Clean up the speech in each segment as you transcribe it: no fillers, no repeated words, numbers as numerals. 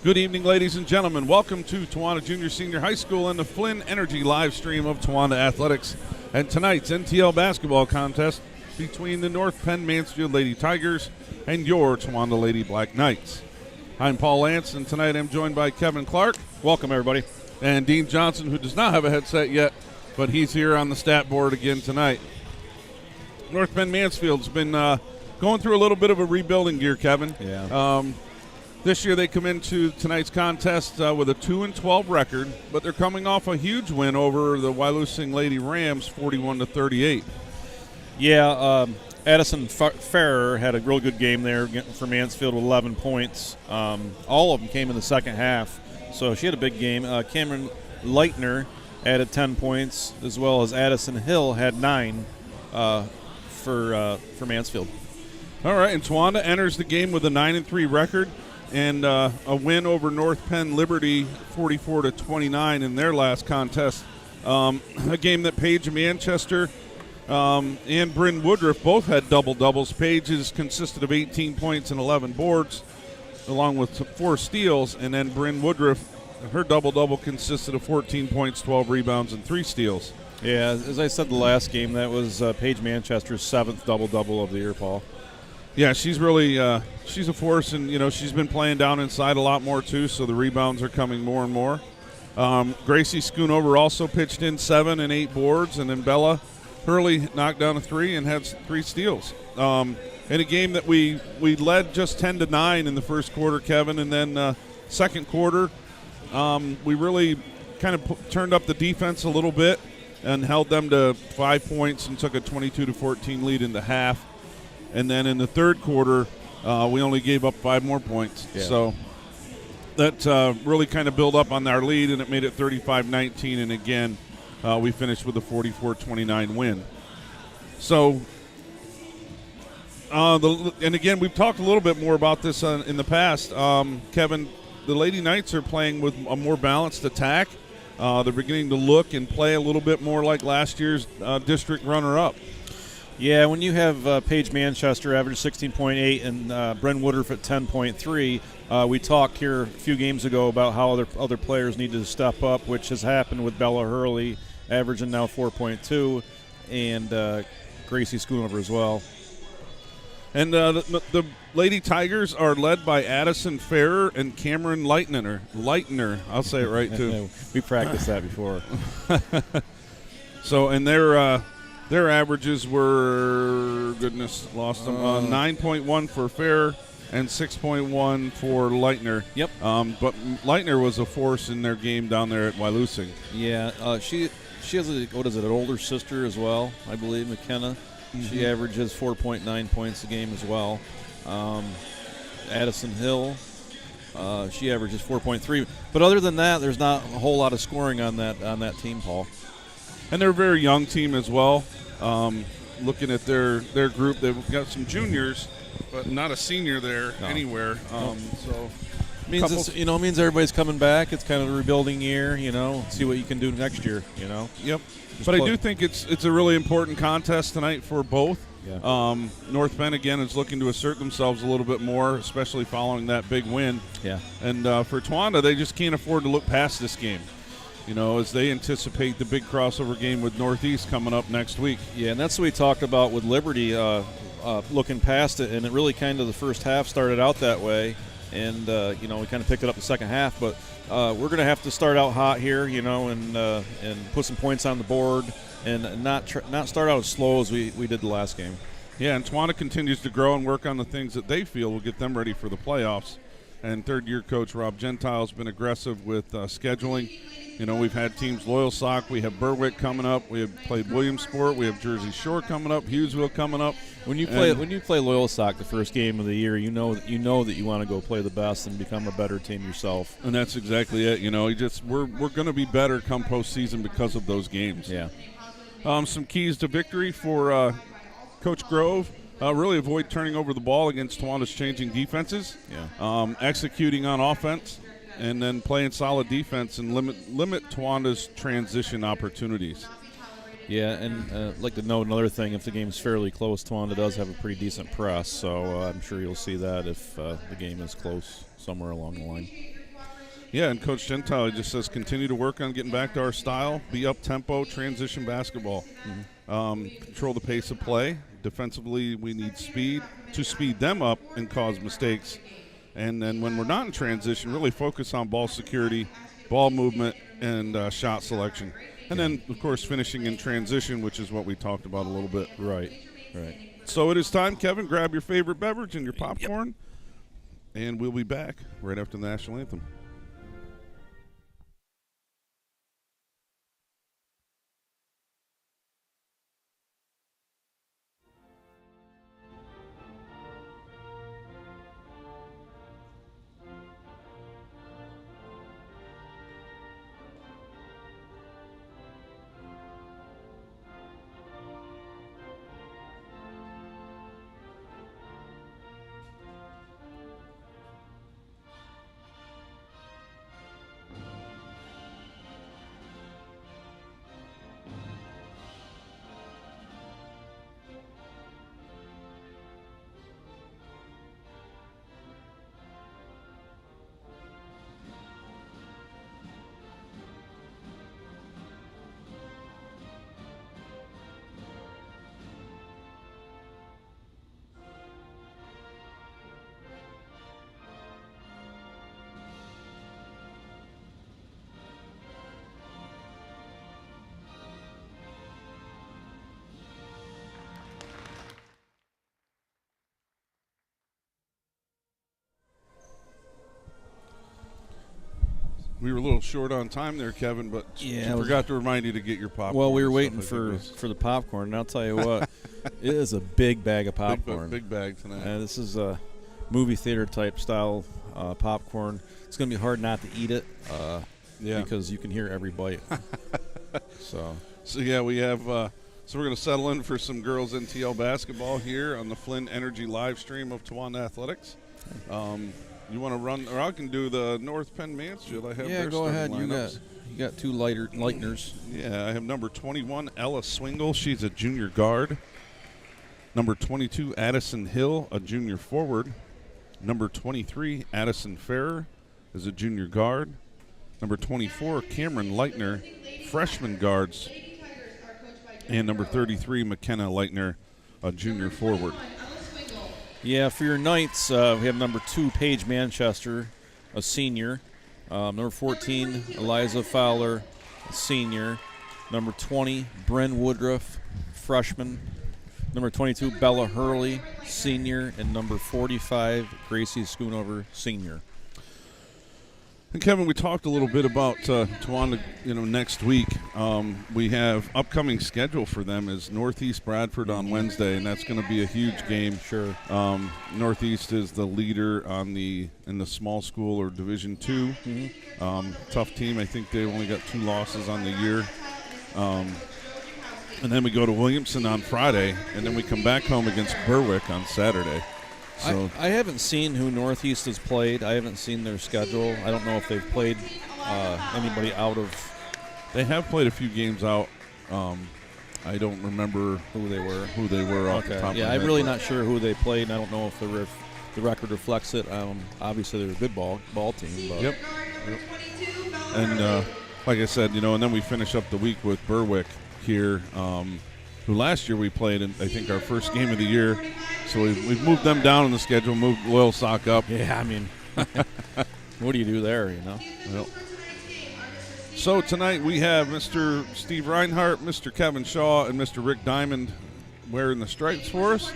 Good evening, ladies and gentlemen. Welcome to Towanda Junior Senior High School and the Flynn Energy live stream of Towanda Athletics and tonight's NTL basketball contest between the North Penn-Mansfield Lady Tigers and your Towanda Lady Black Knights. I'm Paul Lance, and tonight I'm joined by Kevin Clark. Welcome, everybody. And Dean Johnson, who does not have a headset yet, but he's here on the stat board again tonight. North Penn-Mansfield's been going through a little bit of a rebuilding gear, Kevin. Yeah. This year they come into tonight's contest with a 2-12 record, but they're coming off a huge win over the Wyalusing Lady Rams, 41-38. Yeah, Addison Farrer had a real good game there for Mansfield with 11 points. All of them came in the second half, so she had a big game. Cameron Leitner added 10 points, as well as Addison Hill had 9 for Mansfield. All right, and Towanda enters the game with a 9-3 record and a win over North Penn Liberty, 44-29 in their last contest. A game that Paige Manchester and Bryn Woodruff both had double-doubles. Paige's consisted of 18 points and 11 boards, along with 4 steals, and then Bryn Woodruff, her double-double consisted of 14 points, 12 rebounds, and 3 steals. Yeah, as I said the last game, that was Paige Manchester's 7th double-double of the year, Paul. Yeah, she's really she's a force, and she's been playing down inside a lot more too. So the rebounds are coming more and more. Gracie Schoonover also pitched in 7 and 8 boards, and then Bella Hurley knocked down a 3 and had 3 steals. In a game that we led just 10-9 in the first quarter, Kevin, and then second quarter we really kind of turned up the defense a little bit and held them to 5 points and took a 22-14 lead in the half. And then in the third quarter, we only gave up 5 more points. Yeah. So that really kind of built up on our lead, and it made it 35-19. And again, we finished with a 44-29 win. So, and again, we've talked a little bit more about this in the past. Kevin, the Lady Knights are playing with a more balanced attack. They're beginning to look and play a little bit more like last year's district runner-up. Yeah, when you have Paige Manchester average 16.8 and Bryn Woodruff at 10.3, we talked here a few games ago about how other players need to step up, which has happened with Bella Hurley averaging now 4.2 and Gracie Schoonover as well. And the Lady Tigers are led by Addison Farrer and Cameron Leitner. I'll say it right, too. We practiced that before. So, and their averages were, lost them, 9.1 for Farrer and 6.1 for Leitner. Yep. But Leitner was a force in their game down there at Wyalusing. Yeah, she has an older sister as well, I believe, McKenna. Mm-hmm. She averages 4.9 points a game as well. Addison Hill, she averages 4.3. But other than that, there's not a whole lot of scoring on that team, Paul. And they're a very young team as well. Looking at their group, they've got some juniors, but not a senior there anywhere. So means everybody's coming back. It's kind of a rebuilding year. See what you can do next year. Yep. But I do think it's a really important contest tonight for both. Yeah. North Penn again is looking to assert themselves a little bit more, especially following that big win. Yeah. And for Towanda, they just can't afford to look past this game. As they anticipate the big crossover game with Northeast coming up next week. Yeah, and that's what we talked about with Liberty, looking past it, and it really kind of the first half started out that way, and we kind of picked it up the second half, but we're going to have to start out hot here, and put some points on the board, and not start out as slow as we did the last game. Yeah, and Towanda continues to grow and work on the things that they feel will get them ready for the playoffs. And third-year coach Rob Gentile has been aggressive with scheduling. We've had teams Loyalsock, we have Berwick coming up, we have played Williamsport, we have Jersey Shore coming up, Hughesville coming up. When you play Loyalsock the first game of the year, you know that you want to go play the best and become a better team yourself. And that's exactly it. We're going to be better come postseason because of those games. Yeah. Some keys to victory for Coach Grove. Really avoid turning over the ball against Towanda's changing defenses. Yeah. Executing on offense, and then playing solid defense and limit Towanda's transition opportunities. Yeah, and I'd like to note another thing. If the game's fairly close, Towanda does have a pretty decent press, so I'm sure you'll see that if the game is close somewhere along the line. Yeah, and Coach Gentile just says continue to work on getting back to our style, be up-tempo, transition basketball. Control the pace of play. Defensively, we need speed to speed them up and cause mistakes. And then when we're not in transition, really focus on ball security, ball movement, and shot selection. And then, of course, finishing in transition, which is what we talked about a little bit. Right. So it is time, Kevin. Grab your favorite beverage and your popcorn, and we'll be back right after the national anthem. We were a little short on time there, Kevin, but I forgot to remind you to get your popcorn. Well, we were waiting for the popcorn, and I'll tell you what, it is a big bag of popcorn. Big bag tonight. This is a movie theater type style popcorn. It's going to be hard not to eat it because you can hear every bite. So yeah, we have so we're going to settle in for some girls NTL basketball here on the Flynn Energy live stream of Tawanda Athletics. You want to run, or I can do the North Penn-Mansfield. I have their go ahead. lineups. You got two lighteners. Yeah, I have number 21, Ella Swingle. She's a junior guard. Number 22, Addison Hill, a junior forward. Number 23, Addison Ferrer, is a junior guard. Number 24, Cameron Leitner, freshman guards. And number 33, McKenna Leitner, a junior forward. Yeah, for your Knights, we have number 2, Paige Manchester, a senior. Number 14, Eliza Fowler, a senior. Number 20, Bren Woodruff, freshman. Number 22, Bella Hurley, senior. And number 45, Gracie Schoonover, senior. And Kevin, we talked a little bit about Tawanda, next week. We have upcoming schedule for them is Northeast Bradford on Wednesday, and that's going to be a huge game. Sure. Northeast is the leader in the small school or Division II. Tough team. I think they've only got 2 losses on the year. And then we go to Williamson on Friday, and then we come back home against Berwick on Saturday. So I haven't seen who Northeast has played. I haven't seen their schedule. I don't know if they've played anybody out of. They have played a few games out. I don't remember who they were. Off the top of my head. I'm really not sure who they played, and I don't know if the record reflects it. Obviously, they're a good ball team. But. Yep. And like I said, and then we finish up the week with Berwick here, who last year we played in, I think, our first game of the year. So we've moved them down in the schedule, moved Loyalsock up. Yeah, I mean, what do you do there, Well, so tonight we have Mr. Steve Reinhardt, Mr. Kevin Shaw, and Mr. Rick Diamond wearing the stripes for us.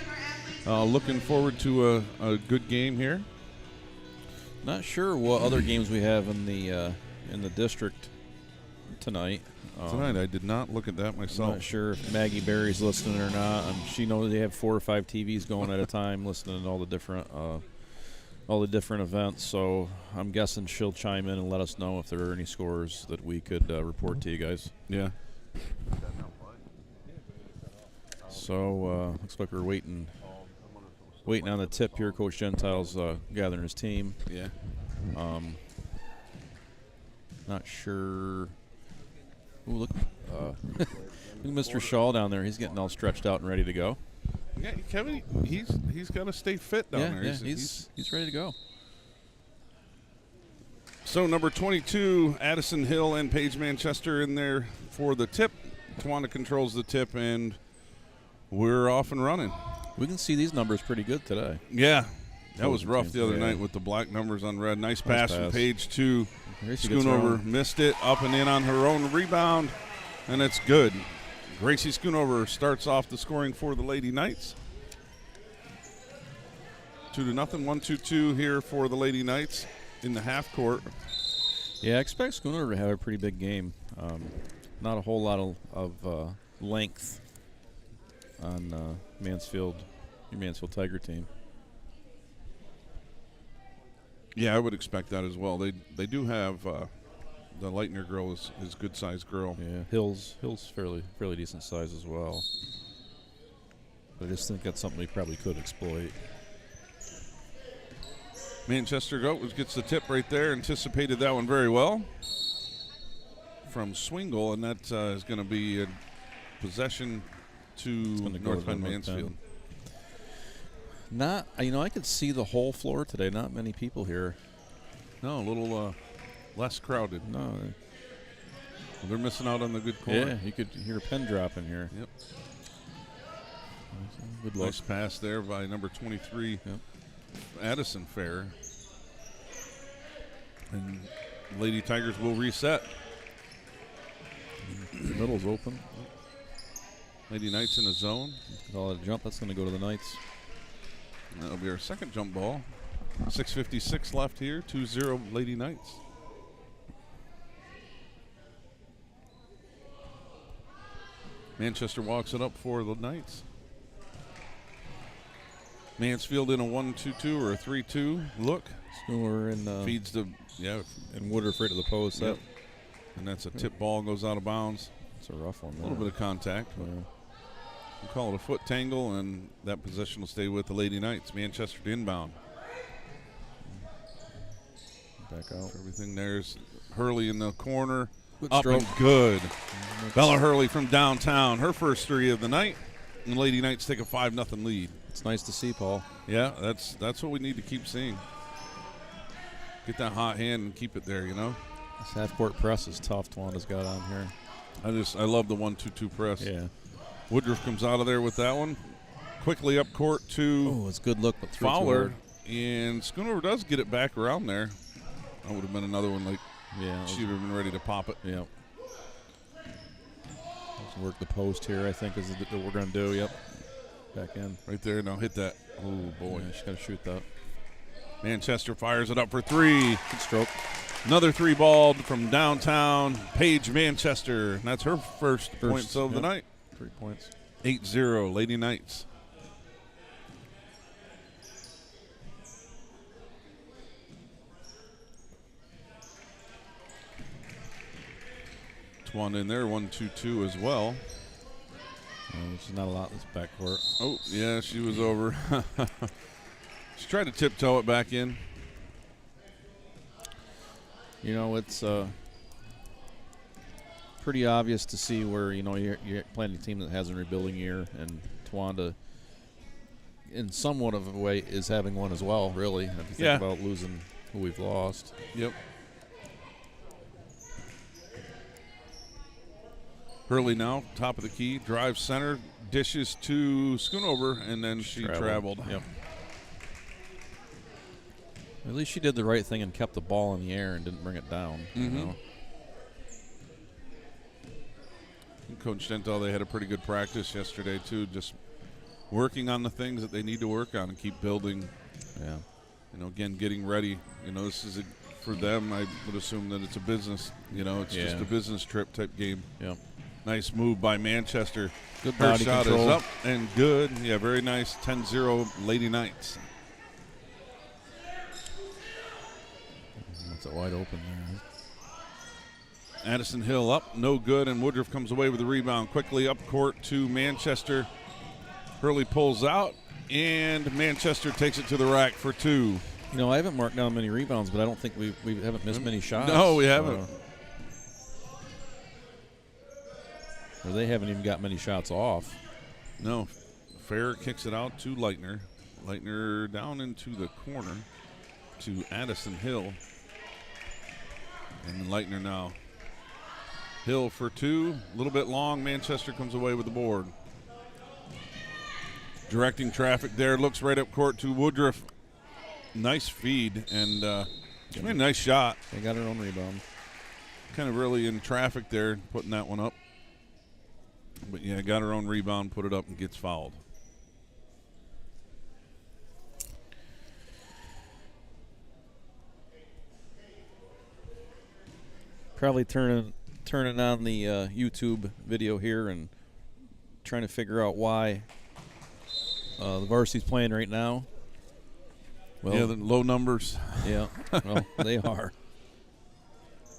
Looking forward to a good game here. Not sure what other games we have in the district tonight. Tonight I did not look at that myself. I'm not sure if Maggie Berry's listening or not. She knows they have 4 or 5 TVs going at a time, listening to all the different events. So I'm guessing she'll chime in and let us know if there are any scores that we could report to you guys. Yeah. So looks like we're waiting on the tip here. Coach Gentile's gathering his team. Yeah. Not sure. Ooh, look at Mr. Shaw down there. He's getting all stretched out and ready to go. Yeah, Kevin, he's got to stay fit down there. Yeah, he's ready to go. So number 22, Addison Hill and Paige Manchester in there for the tip. Tawanda controls the tip, and we're off and running. We can see these numbers pretty good today. Yeah. That was rough the other night with the black numbers on red. Nice pass from Paige to Schoonover. Missed it, up and in on her own rebound, and it's good. Gracie Schoonover starts off the scoring for the Lady Knights. 2-0, 1-2-2 here for the Lady Knights in the half court. Yeah, I expect Schoonover to have a pretty big game. Not a whole lot of length on Mansfield, your Mansfield Tiger team. Yeah, I would expect that as well. They do have the Leitner girl is a good sized girl. Yeah, Hill's fairly decent size as well. But I just think that's something we probably could exploit. Manchester gets the tip right there. Anticipated that one very well from Swingle, and that is going to be a possession to North Penn-Mansfield. I could see the whole floor today. Not many people here. No, a little less crowded. No. Well, they're missing out on the good court. Yeah, you could hear a pin drop in here. Yep. Good luck. Nice pass there by number 23, yep. Addison Fair. And Lady Tigers will reset. The middle's open. Lady Knights in a zone. Call it a jump. That's going to go to the Knights. That'll be our second jump ball. 6:56 left here. 2-0 Lady Knights. Manchester walks it up for the Knights. Mansfield in a 1-2-2 or a 3-2 look. Schooner and feeds the and Woodruff right to the post. Yep. And that's a tip ball, goes out of bounds. It's a rough one. A little bit of contact. Yeah. We'll call it a foot tangle, and that possession will stay with the Lady Knights. Manchester to inbound. Back out. Everything there's Hurley in the corner. Good up stroke. and good. Bella Hurley from downtown. Her first three of the night. And Lady Knights take a 5-0 lead. It's nice to see, Paul. Yeah, that's what we need to keep seeing. Get that hot hand and keep it there, you know. This half-court press is tough. Tawanda's got on here. I love the 1-2-2 press. Yeah. Woodruff comes out of there with that one. Quickly up court to it's a good look, but Fowler. And Schoonover does get it back around there. That would have been another one she would have been ready to pop it. Yeah. Let's work the post here, I think, is what we're going to do. Yep. Back in. Right there. Now hit that. Oh, boy. Yeah, she's got to shoot that. Manchester fires it up for three. Good stroke. Another three ball from downtown. Paige Manchester. And that's her first points of the night. 3 points. 8-0 Lady Knights. One in there, 1-2-2 as well. There's not a lot in this backcourt. Oh, yeah, she was over. She tried to tiptoe it back in. You know, it's pretty obvious to see where, you're playing a team that has a rebuilding year, and Tawanda, in somewhat of a way, is having one as well, really, if you think about losing who we've lost. Yep. Hurley now, top of the key, drives center, dishes to Schoonover, and then she traveled. Yep. At least she did the right thing and kept the ball in the air and didn't bring it down. Mm-hmm. Coach Dental, they had a pretty good practice yesterday, too, just working on the things that they need to work on and keep building. Yeah. Again, getting ready. This is for them, I would assume that it's a business, it's just a business trip type game. Yeah. Nice move by Manchester. Good Her body shot control. is up and good. Yeah, very nice. 10-0 Lady Knights. That's it wide open there. Addison Hill up, no good, and Woodruff comes away with the rebound. Quickly up court to Manchester. Hurley pulls out, and Manchester takes it to the rack for two. I haven't marked down many rebounds, but I don't think we haven't missed many shots. No, we haven't. Or they haven't even got many shots off. No. Fair kicks it out to Leitner. Leitner down into the corner to Addison Hill. And Leitner now. Hill for 2, a little bit long. Manchester comes away with the board. Directing traffic there, looks right up court to Woodruff. Nice feed, and she made a nice shot. They got her own rebound. Kind of really in traffic there, putting that one up. But, yeah, got her own rebound, put it up, and gets fouled. Probably turning on the YouTube video here and trying to figure out why the Varsity's playing right now. Well, yeah, the low numbers. Yeah, well, they are.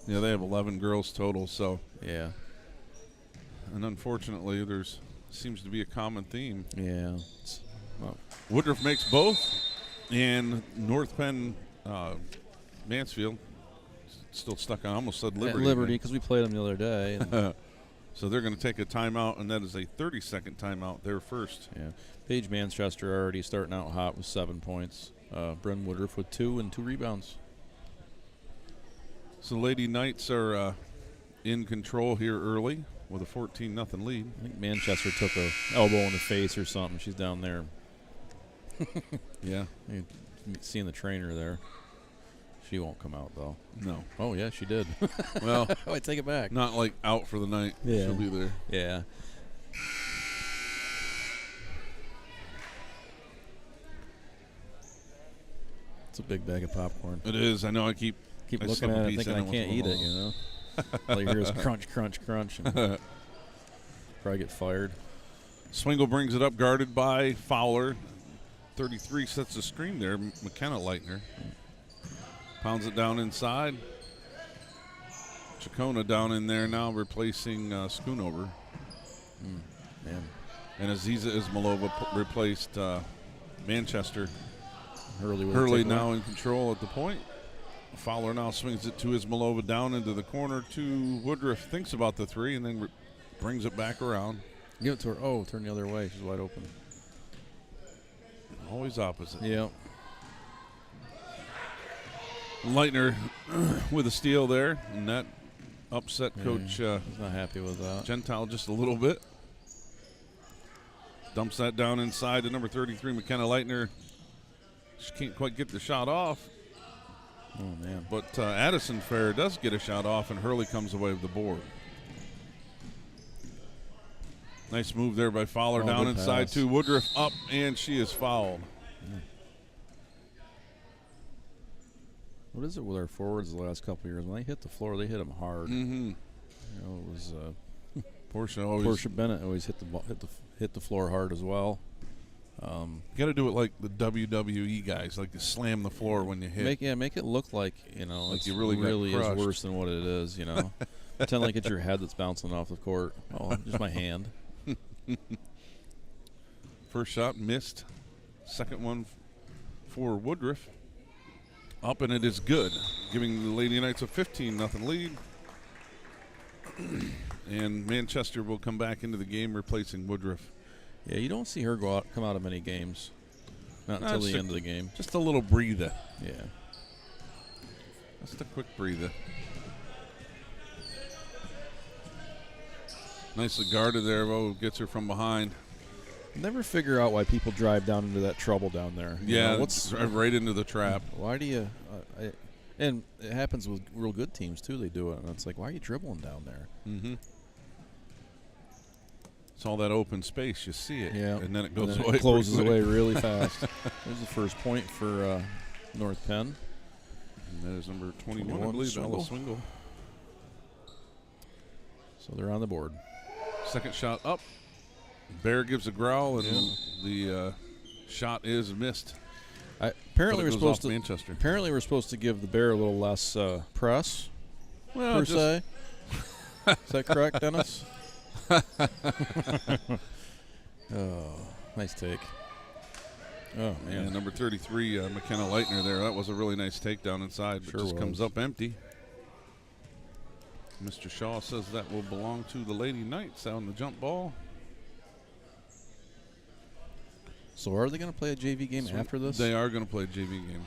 Yeah, they have 11 girls total, so. Yeah. And unfortunately, there's seems to be a common theme. Yeah. Well, Woodruff makes both, and North Penn Mansfield still stuck on. I almost said Liberty. Liberty, because we played them the other day. And so they're going to take a timeout, and that is a 30-second timeout. They're first. yeah. Paige Manchester already starting out hot with 7 points. Bryn Woodruff with 2 and 2 rebounds. So Lady Knights are in control here early with a 14-0 lead. I think Manchester took a elbow in the face or something. She's down there. Yeah. You seeing the trainer there. She won't come out, though. No. Oh, yeah, she did. Well, I take it back. not like out for the night. Yeah. She'll be there. Yeah. It's a big bag of popcorn. It is. I know. I keep Looking stuff a at it, piece thinking in I can't eat it, once you know. All you hear is crunch, crunch, crunch. And probably get fired. Swingle brings it up, guarded by Fowler. 33 sets the screen there. McKenna Leitner pounds it down inside. Chacona down in there now, replacing Schoonover. Man. And Aziza Ismailova replaced Manchester. Hurley now in control at the point. Fowler now swings it to Ismailova down into the corner to Woodruff. Thinks about the 3 and then brings it back around. Give it to her. Oh, turn the other way. She's wide open. Always opposite. Yeah. Leitner with a steal there, and that upset Coach He's not happy with that. Gentile just a little bit. Dumps that down inside to number 33, McKenna Leitner. She can't quite get the shot off. Oh, man. But Addison Fair does get a shot off, and Hurley comes away with the board. Nice move there by Fowler down inside pass. to Woodruff up, and she is fouled. What is it with our forwards the last couple of years? When they hit the floor, they hit them hard. Mm-hmm. You know, it was Portia Bennett always hit the floor hard as well. You got to do it like the WWE guys, like you slam the floor when you hit. Make it look like, you know, Like it's you really got is crushed. worse than what it is, you know. Pretend like it's your head that's bouncing off the court. Oh, just my hand. First shot missed. Second one for Woodruff. Up, and it is good, giving the Lady Knights a 15-0 lead. And Manchester will come back into the game, replacing Woodruff. Yeah, you don't see her come out of many games. Not until the end of the game. Just a little breather. Yeah. Just a quick breather. Nicely guarded there. Oh, gets her from behind. Never figure out why people drive down into that trouble down there. You Yeah, know, what's drive right into the trap. Why do you? And it happens with real good teams too. They do it, and it's like, why are you dribbling down there? Mm-hmm. It's all that open space. You see it. Yeah, And then it goes away. It closes pretty away quick. really fast. There's the first point for North Penn. And that is number 21, I believe, Ella Swingle. So they're on the board. Second shot up. Bear gives a growl, and the shot is missed. Apparently, Manchester. Apparently, we're supposed to give the Bear a little less press. Well, per se. Is that correct, Dennis? Oh, nice take. Oh man, number 33, McKenna Leitner there. That was a really nice takedown inside, but Sure just was. comes up empty. Mr. Shaw says that will belong to the Lady Knights on the jump ball. So are they going to play a JV game after this? They are going to play a JV game.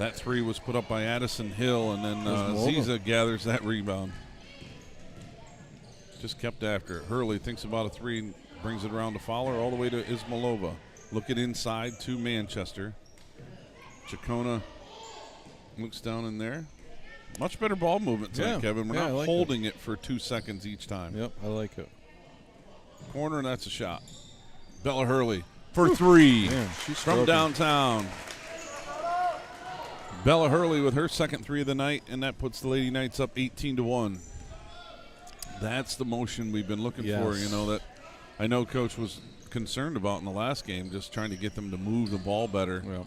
That three was put up by Addison Hill, and then Ziza gathers that rebound. Just kept after it. Hurley thinks about a three and brings it around to Fowler all the way to Ismailova. Look at inside to Manchester. Chacona looks down in there. Much better ball movement tonight, Kevin. We're not holding it for 2 seconds each time. Yep, I like it. Corner, and that's a shot. Bella Hurley for three. Man, from downtown. Bella Hurley with her second three of the night, and that puts the Lady Knights up 18-1. That's the motion we've been looking for, that I know Coach was concerned about in the last game, just trying to get them to move the ball better. Yep.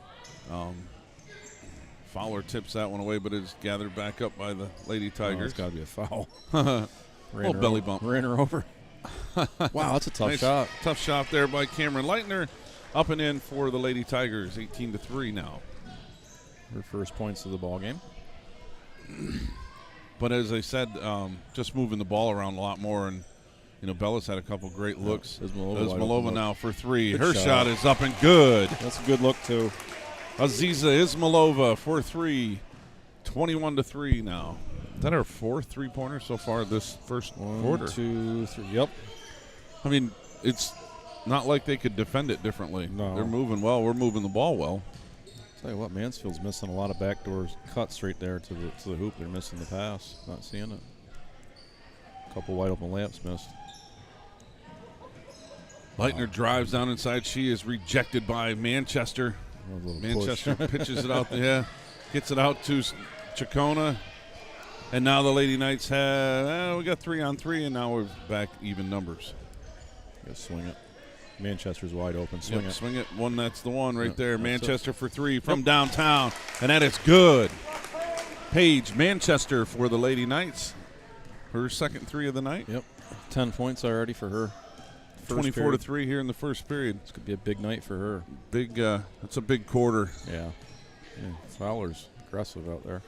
Fowler tips that one away, but it's gathered back up by the Lady Tigers. It's got to be a foul. Little belly bump. Ran her over. Wow, that's a tough shot. Tough shot there by Cameron Leitner. Up and in for the Lady Tigers, 18-3 now. Her first points of the ball game. But as I said, just moving the ball around a lot more, and Bella's had a couple great looks. Ismailova now for three. Good her shot is up and good. That's a good look too. Aziza Ismailova for three. 21-3 now. Is that our fourth three-pointer so far this first quarter? 1, 2, 3. Yep. I mean, it's not like they could defend it differently. No. They're moving well. We're moving the ball well. Tell you what, Mansfield's missing a lot of backdoor cuts right there to the hoop. They're missing the pass. Not seeing it. A couple wide open layups missed. Leitner drives down inside. She is rejected by Manchester. Manchester pitches it out there. Gets it out to Chacona. And now the Lady Knights have, we got 3-on-3, and now we're back even numbers. Just swing it. Manchester's wide open. Swing it. Swing it. One, that's the one right there. Manchester for three from downtown, and that is good. Paige Manchester for the Lady Knights. Her second three of the night. Yep. 10 points already for her. 24-3 here in the first period. This could be a big night for her. Big. That's a big quarter. Yeah. Fowler's aggressive out there.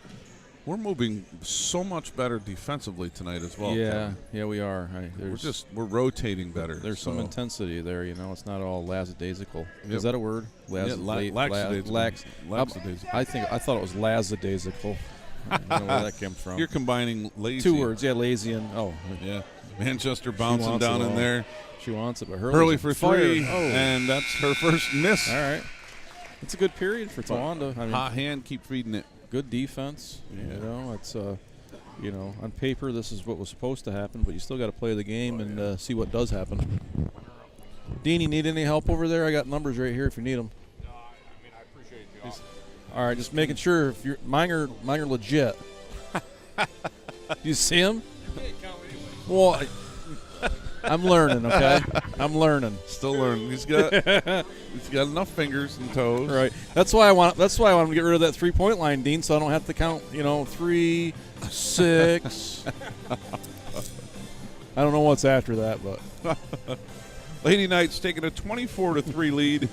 We're moving so much better defensively tonight as well. Yeah, we are. We're rotating better. There's some intensity there. It's not all lackadaisical. Yep. Is that a word? Lackadaisical. I thought it was lackadaisical. I don't know where that came from. You're combining lazy. 2 words, lazy and yeah. Manchester bouncing down in there. She wants it, but Hurley for three, and that's her first miss. All right, it's a good period for Tawanda. Hot hand, keep feeding it. Good defense. Yeah. It's on paper this is what was supposed to happen, but you still got to play the game and see what does happen. Dean, you need any help over there? I got numbers right here if you need them. No, I appreciate you. All right, just making sure if you're mine are legit. You see them? Well, I'm learning. Okay, I'm learning. Still learning. He's got enough fingers and toes. Right. That's why I want to get rid of that 3-point line, Dean, so I don't have to count. 3, 6. I don't know what's after that, but Lady Knights taking a 24-3 lead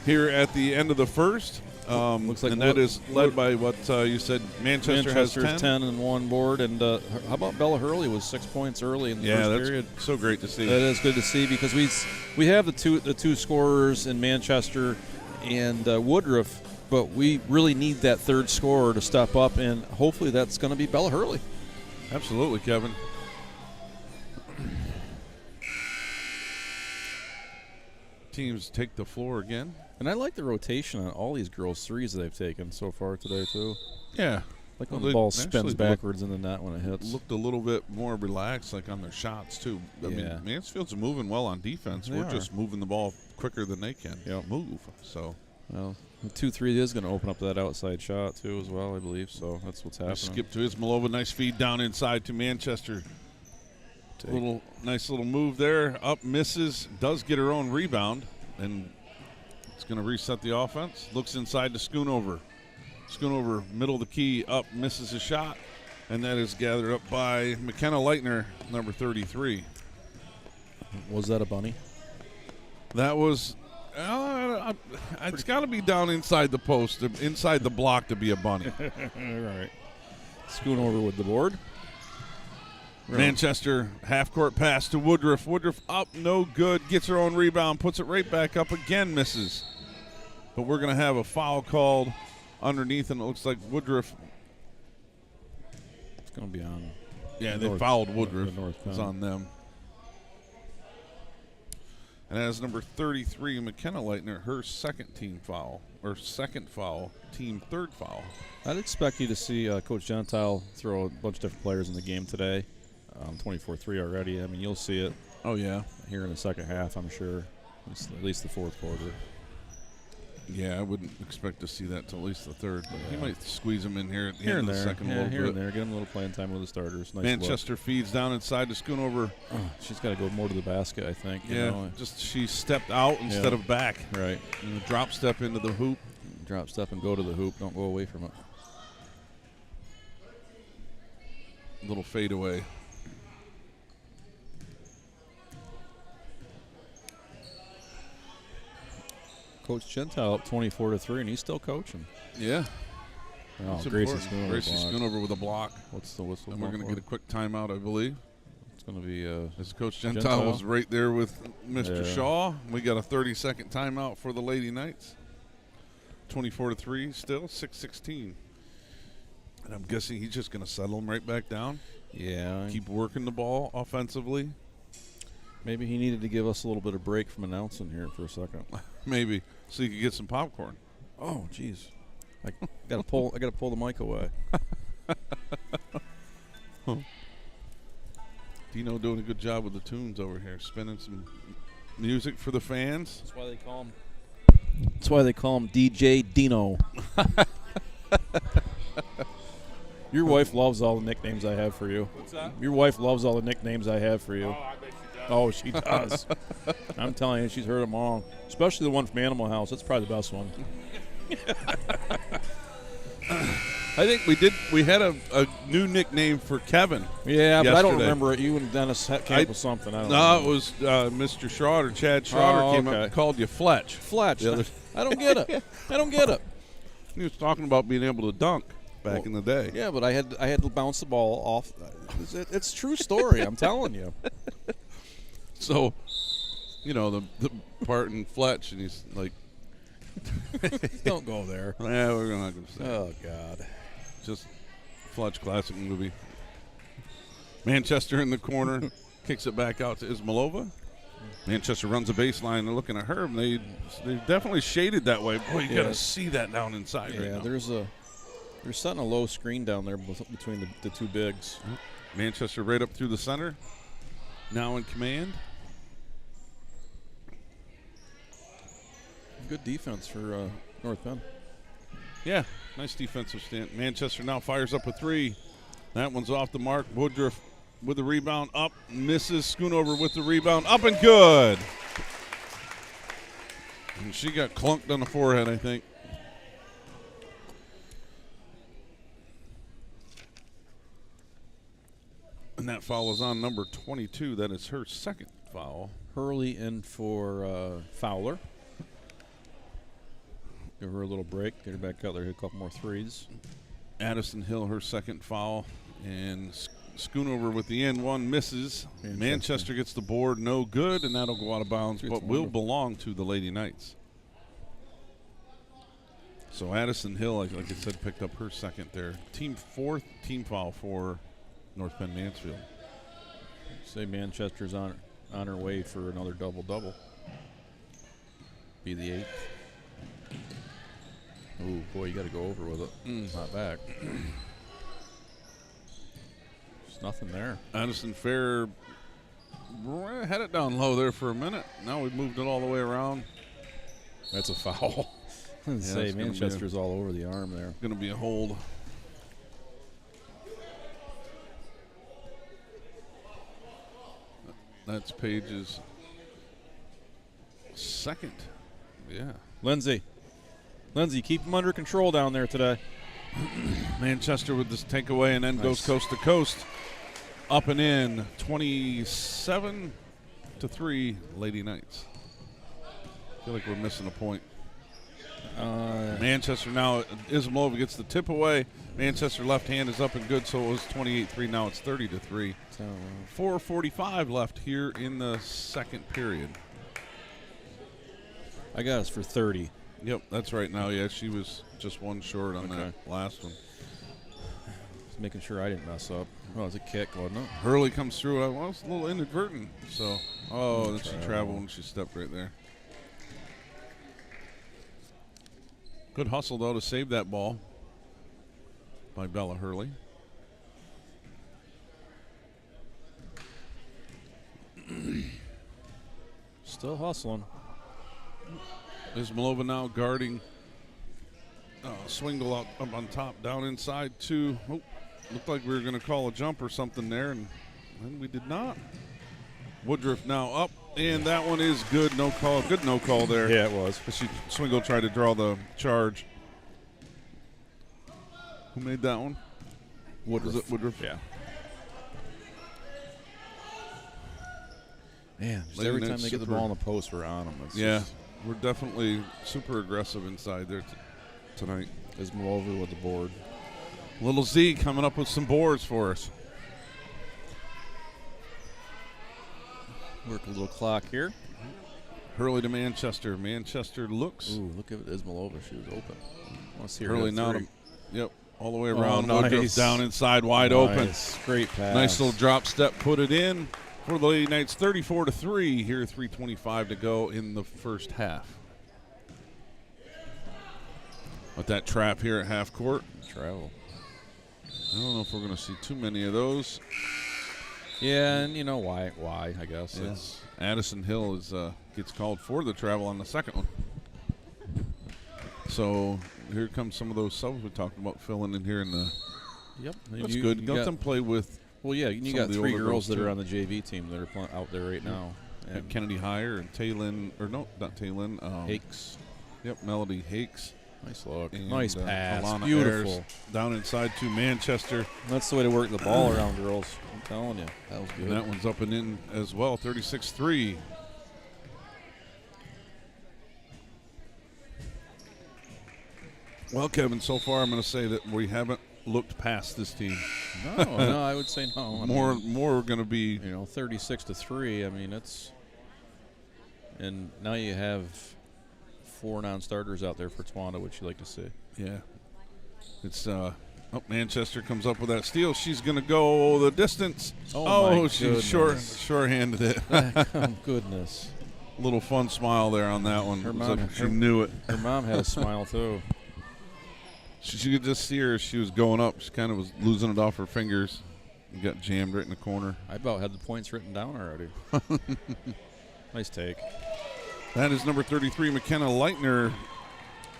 here at the end of the first. Looks like, and that is led by what you said. Manchester has 10 and one board. And how about Bella Hurley was 6 points early in the first period? That's so great to see. That is good to see because we have the two scorers in Manchester and Woodruff, but we really need that third scorer to step up, and hopefully that's going to be Bella Hurley. Absolutely, Kevin. Teams take the floor again. And I like the rotation on all these girls' threes that they've taken so far today, too. Yeah. Like when the ball spins backwards in the net when it hits. Looked a little bit more relaxed, like on their shots, too. I mean, Mansfield's moving well on defense. We're just moving the ball quicker than they can move. So, well, the 2-3 is going to open up that outside shot, too, as well, I believe. So that's what's happening. Skip to Ismailova. Nice feed down inside to Manchester. Nice little move there. Up, misses. Does get her own rebound. And it's going to reset the offense. Looks inside to Schoonover. Schoonover, middle of the key, up, misses a shot. And that is gathered up by McKenna Leitner, number 33. Was that a bunny? That was, it's got to be down inside the post, inside the block to be a bunny. All right. Schoonover with the board. Manchester, half-court pass to Woodruff. Woodruff up, no good. Gets her own rebound, puts it right back up again, misses. But we're going to have a foul called underneath, and it looks like Woodruff. It's going to be on. Yeah, they fouled Woodruff. North It's on them. And as number 33, McKenna Leitner, her second team foul, team third foul. I'd expect you to see Coach Gentile throw a bunch of different players in the game today. 24-3 already. I mean, you'll see it. Oh, yeah. Here in the second half, I'm sure. At least the fourth quarter. Yeah, I wouldn't expect to see that till at least the third, but he might squeeze them in here at the end and of the there. second Yeah, little here bit. and there. Get them a little playing time with the starters. Nice Manchester feeds down inside to Schoonover. look. She's got to go more to the basket, I think. you know. Just she stepped out instead of back. Right. And drop step into the hoop. Drop step and go to the hoop. Don't go away from it. Little fadeaway. Coach Gentile up 24-3, and he's still coaching. Yeah. Oh, It's Gracie important. Schoonover. Gracie Schoonover with a block. What's the whistle? And we're going to get a quick timeout, I believe. It's going to be As Coach Gentile was right there with Mr. Yeah. Shaw. We got a 30-second timeout for the Lady Knights. 24-3 still, 6:16. And I'm guessing he's just going to settle them right back down. Yeah. Keep working the ball offensively. Maybe he needed to give us a little bit of break from announcing here for a second. Maybe. So you could get some popcorn. Oh, jeez. I gotta pull the mic away. Dino doing a good job with the tunes over here, spinning some music for the fans. That's why they call him DJ Dino. Your wife loves all the nicknames I have for you. What's that? Your wife loves all the nicknames I have for you. Oh, I bet she does. Oh, she does. I'm telling you, she's heard them all. Especially the one from Animal House. That's probably the best one. I think we had a new nickname for Kevin. Yeah, but I don't yesterday. remember it. You and Dennis came up with something. I don't No, know. it was Mr. Schroeder, Chad Schroeder came up okay. and called you Fletch. Fletch. The other- I don't get it. I don't get it. He was talking about being able to dunk back in the day. Yeah, but I had to bounce the ball off. It's a true story. I'm telling you. So, you know, the part in Fletch, and he's like, Don't go there. yeah, we're not going to say. Oh God. Just Fletch classic movie. Manchester in the corner, kicks it back out to Ismailova. Manchester runs the baseline. They're looking at her, and they definitely shaded that way. Boy, you got to see that down inside right Yeah, now. they're setting a low screen down there between the two bigs. Manchester right up through the center, now in command. Good defense for North Penn. Yeah, nice defensive stand. Manchester now fires up a three. That one's off the mark. Woodruff with the rebound up, misses. Schoonover with the rebound up and good. And she got clunked on the forehead, I think. And that foul is on number 22. That is her second foul. Hurley in for Fowler. Give her a little break. Get her back out there. Hit a couple more threes. Addison Hill, her second foul. And Schoonover with the end one misses. Manchester gets the board, no good, and that'll go out of bounds, but will belong to the Lady Knights. So Addison Hill, like I said, picked up her second there. Fourth team foul for North Penn-Mansfield. Say Manchester's on her way for another double-double. Be the 8th. Oh, boy, you got to go over with it. Not back. There's nothing there. Addison Fair had it down low there for a minute. Now we've moved it all the way around. That's a foul. Say it's gonna be Manchester's all over the arm there. Going to be a hold. That's Paige's second. Yeah. Lindsay, keep them under control down there today. Manchester with this takeaway and then goes coast to coast. Up and in, 27-3, Lady Knights. I feel like we're missing a point. Manchester now, Ismailova gets the tip away. Manchester left hand is up and good, so it was 28-3. Now it's 30-3. 4:45 left here in the second period. I got us for 30. Yep, that's right now. Yeah, she was just one short on that last one. Just making sure I didn't mess up. Well, it was a kick, wasn't it? Hurley comes through. Well, it's a little inadvertent. So, then she traveled and she stepped right there. Good hustle, though, to save that ball by Bella Hurley. Still hustling. Ismailova now guarding Swingle up on top, down inside two. Oh, looked like we were going to call a jump or something there, and we did not. Woodruff now up, and that one is good. No call. Good no call there. Yeah, it was. Swingle tried to draw the charge. Who made that one? Woodruff. Was it Woodruff? Yeah. Man, just Lady every time Knight's they get the super- ball in the post, we're on them. It's Yeah, just we're definitely super aggressive inside there tonight. Ismailova with the board. Little Z coming up with some boards for us. Work a little clock here. Hurley to Manchester. Manchester looks. Ooh, look at Ismailova. She was open. I want to see her Hurley hit now three. Yep, all the way around. nice. Woodruff down inside, wide open. Great pass. Nice little drop step, put it in for the Lady Knights. 34-3 here, 3:25 to go in the first half. With that trap here at half court. Travel. I don't know if we're going to see too many of those. Yeah, and you know why? Why? I guess Yeah. it's Addison Hill gets called for the travel on the second one. So here comes some of those subs we talked about filling in here in the. yep. That's good. Let them play with. Well, yeah, you some got of the three older girls girls, that are too. on the JV team that are out there right now. And Kennedy Heyer and Taylin, or no, not Taylin. Hakes. Yep, Melody Hakes. Nice look. And, Nice pass. Alana Beautiful. Ayers down inside to Manchester. That's the way to work the ball around, girls. I'm telling you. That was good. And that one's up and in as well, 36-3. Well, Kevin, so far I'm going to say that we haven't looked past this team. No, I would say no. I More mean, going to be. 36-3. I mean, it's. And now you have 4 non-starters out there for Tawanda, which you like to see. Yeah. It's Manchester comes up with that steal. She's going to go the distance. Oh, my she goodness. short-handed it. Oh, goodness. Little fun smile there on that one. Her It was mom- like she her- knew it. Her mom had a smile, too. She could just see her as she was going up. She kind of was losing it off her fingers. And got jammed right in the corner. I about had the points written down already. Nice take. That is number 33, McKenna Leitner,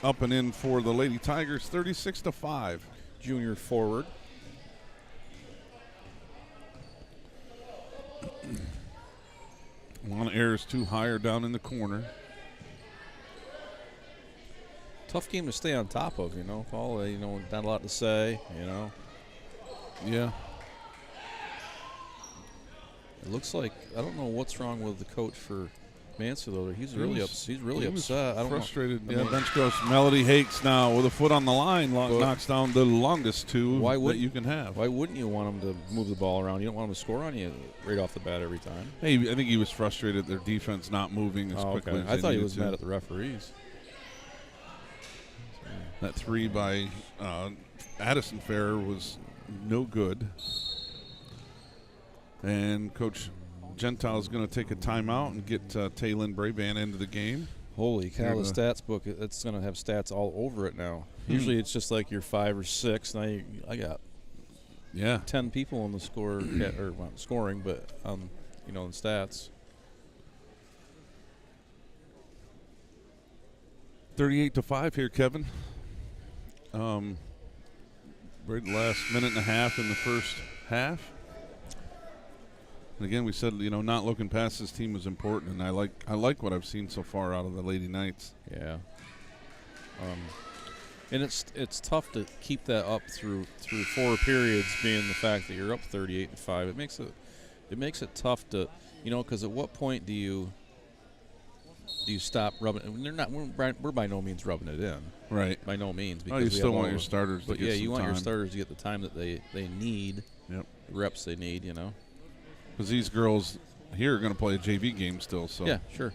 up and in for the Lady Tigers, 36-5. Junior forward. Alana Ayers too higher down in the corner. Tough game to stay on top of, Paul. Not a lot to say, Yeah. It looks like I don't know what's wrong with the coach for Mansfield. He's really upset. I don't frustrated. know. Yeah, bench coach Melody Hakes now with a foot on the line knocks down the longest two that you can have. Why wouldn't you want him to move the ball around? You don't want him to score on you right off the bat every time. Hey, I think he was frustrated their defense not moving as quickly as I they thought he needed was to. mad at the referees. That three by Addison Farrer was no good. And Coach Gentile is going to take a timeout and get Taylin Brabant into the game. Holy cow, the stats book, it's going to have stats all over it now. Usually it's just like you're 5 or 6. Now I got 10 people in the scoring, but in stats. 38-5 here, Kevin. Right last minute and a half in the first half. And again, we said not looking past this team was important, and I like what I've seen so far out of the Lady Knights. Yeah. And it's tough to keep that up through 4 periods, being the fact that you're up 38-5. It makes it tough to because at what point do you stop rubbing? We're by no means rubbing it in. Right. By no means. Because you still want your starters to get some time. you want your starters to get the time that they need. Yep. The reps they need. Because these girls here are going to play a JV game still. So yeah, sure.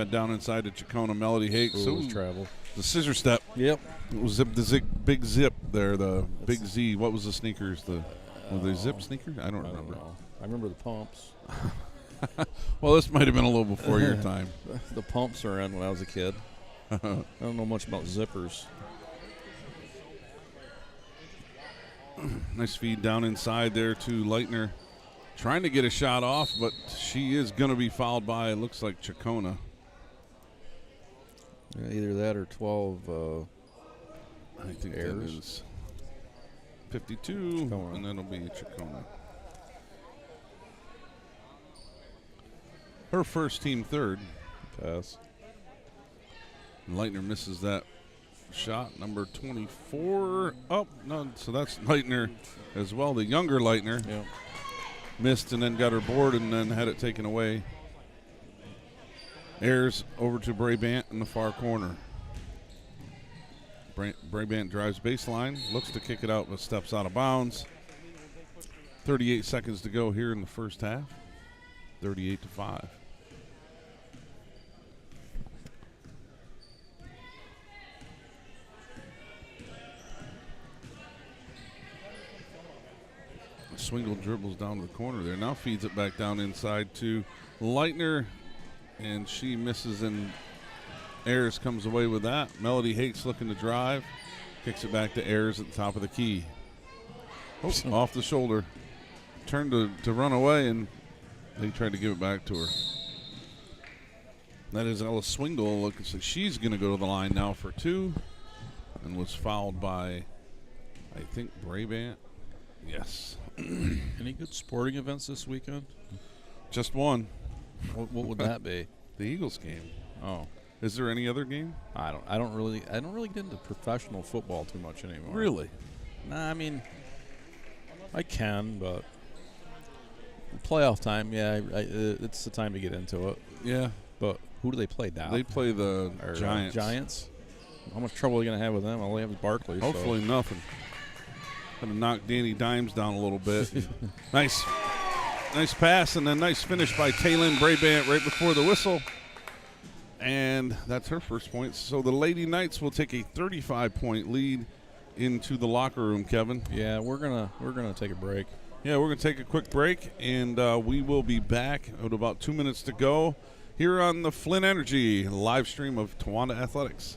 Fed down inside to Chacona. Melody Hakes. Ooh, travel. The scissor step. Yep. It was big zip there. The big Z. What was the sneakers? Were they zip sneakers? I don't remember. know. I remember the pumps. Well, this might have been a little before your time. The pumps are in when I was a kid. I don't know much about zippers. Nice feed down inside there to Leitner. Trying to get a shot off, but she is going to be fouled by, it looks like, Chacona. Yeah, either that or 12 I think errors. that is 52, and then it'll be Chacona. Her first, team third. Pass. And Leitner misses that shot, number 24. Oh, no, so that's Leitner as well, the younger Leitner. Yep. Missed and then got her board and then had it taken away. Ayers over to Brabant in the far corner. Brabant drives baseline, looks to kick it out, but steps out of bounds. 38 seconds to go here in the first half. 38-5. Swingle dribbles down to the corner there. Now feeds it back down inside to Leitner, and she misses, and Ayers comes away with that. Melody Hakes looking to drive. Kicks it back to Ayers at the top of the key. Oh, off the shoulder. Turned to run away, and they tried to give it back to her. That is Ella Swingle. Looks like she's going to go to the line now for two, and was fouled by, I think, Brabant. Yes. Any good sporting events this weekend? Just one. What would that be? The Eagles game. Oh, Is there any other game? I don't really get into professional football too much anymore. Really? Nah, I mean, I can, but playoff time, yeah, it's the time to get into it. Yeah. But who do they play now? They play the Giants. Giants? How much trouble are you going to have with them? All they have is Barkley. Hopefully nothing. Going to knock Danny Dimes down a little bit. Nice pass, and then nice finish by Taylin Brabant right before the whistle. And that's her first point. So the Lady Knights will take a 35-point lead into the locker room, Kevin. Yeah, we're gonna take a break. Yeah, we're going to take a quick break, and we will be back with about 2 minutes to go here on the Flint Energy live stream of Towanda Athletics.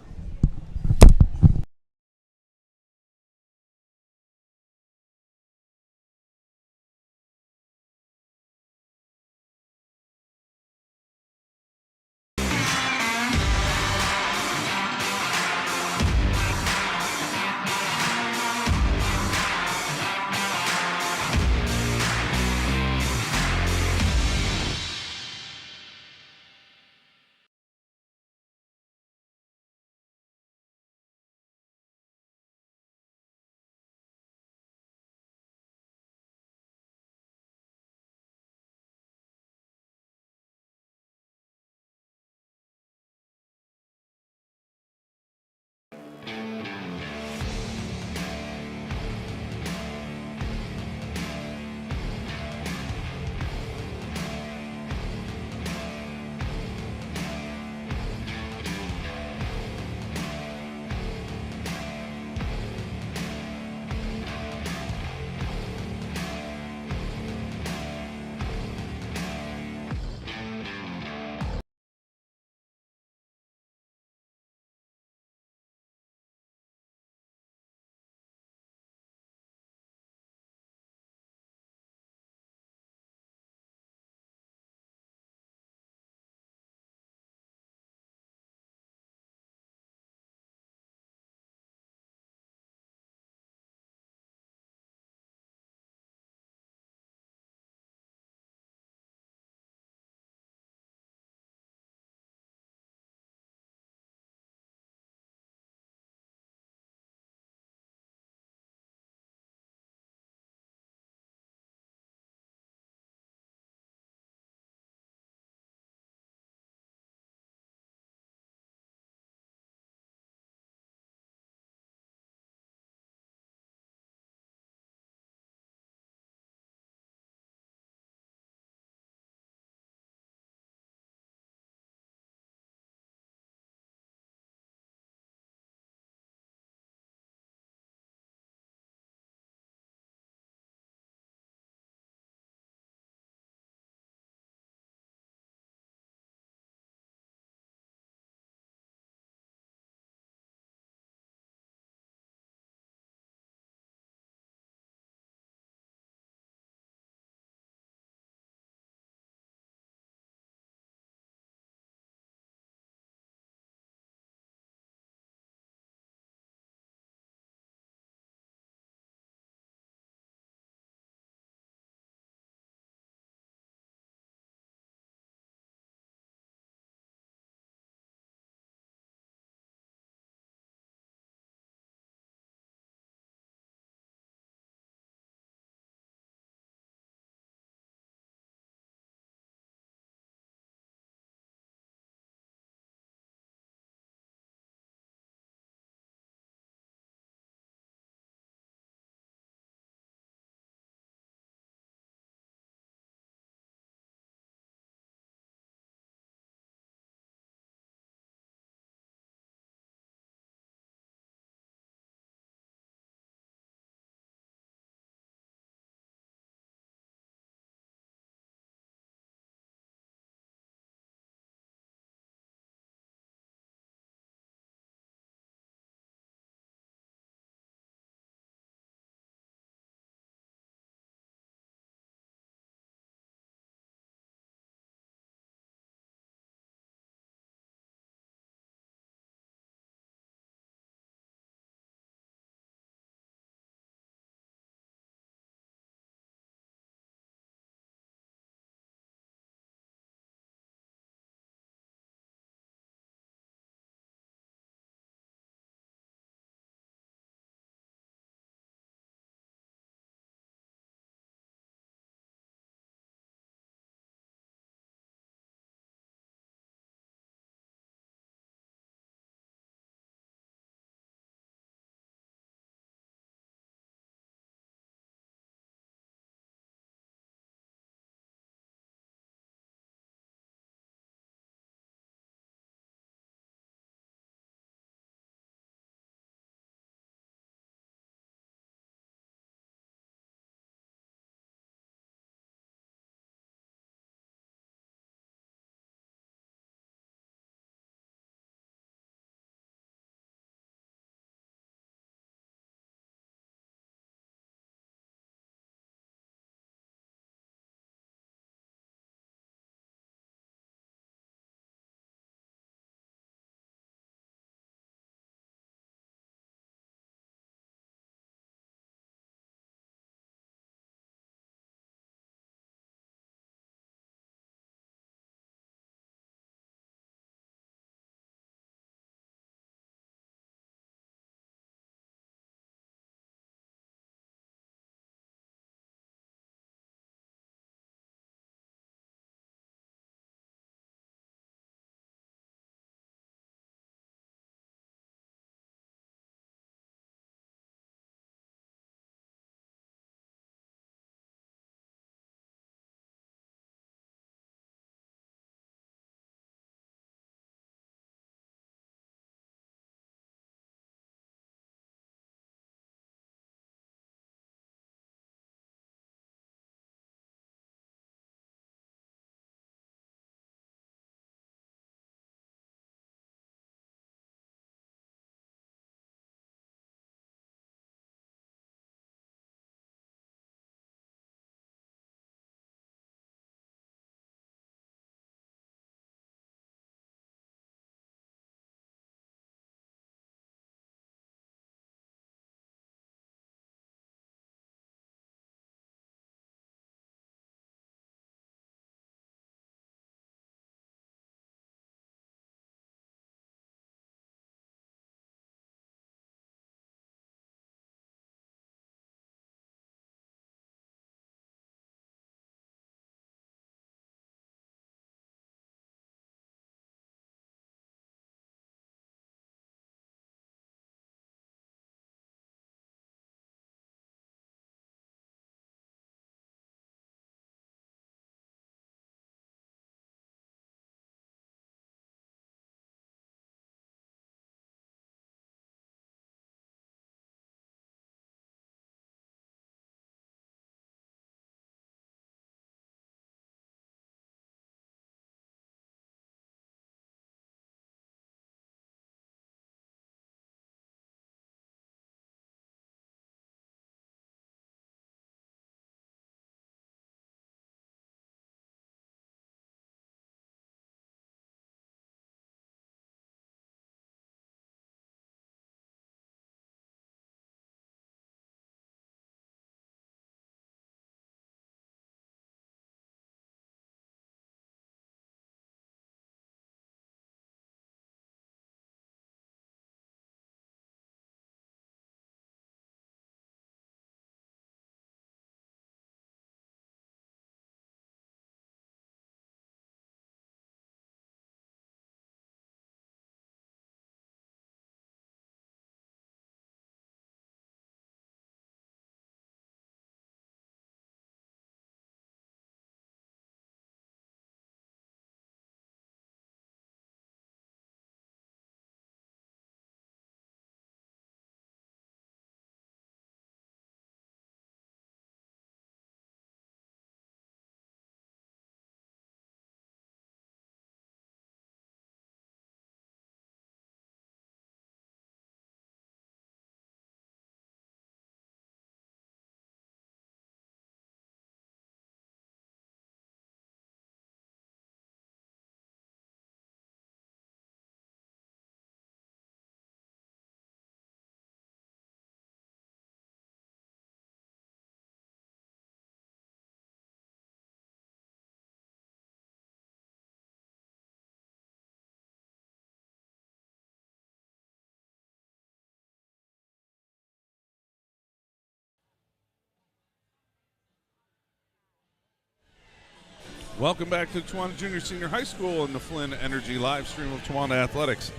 Welcome back to Towanda Junior Senior High School in the Flynn Energy live stream of Towanda Athletics.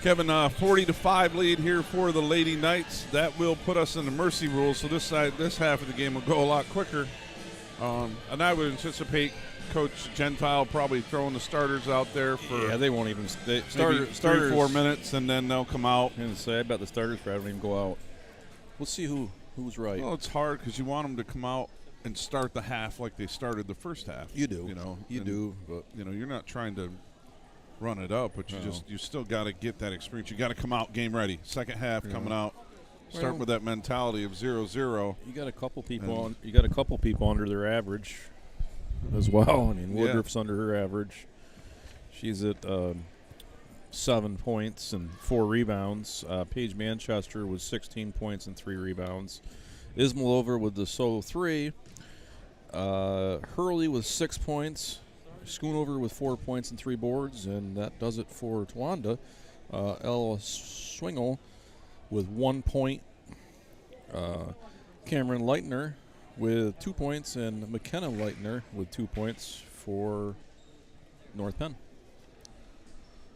Kevin, 40-5 lead here for the Lady Knights. That will put us in the mercy rules, so this half of the game will go a lot quicker. And I would anticipate Coach Gentile probably throwing the starters out there for they won't even starters 3-4 minutes, and then they'll come out. And say, I bet the starters probably don't even go out. We'll see who's right. Well, it's hard because you want them to come out and start the half like they started the first half. You do, but you're not trying to run it up, but you still got to get that experience. You got to come out game ready. Second half coming out, start with that mentality of 0-0. You got a couple people. You got a couple people under their average as well. I mean, Woodruff's under her average. She's at 7 points and 4 rebounds. Paige Manchester was 16 points and 3 rebounds. Ismailova with the solo 3. Hurley with 6 points. Schoonover with 4 points and 3 boards, and that does it for Towanda. Ella Swingle with 1 point. Cameron Leitner with 2 points, and McKenna Leitner with 2 points for North Penn.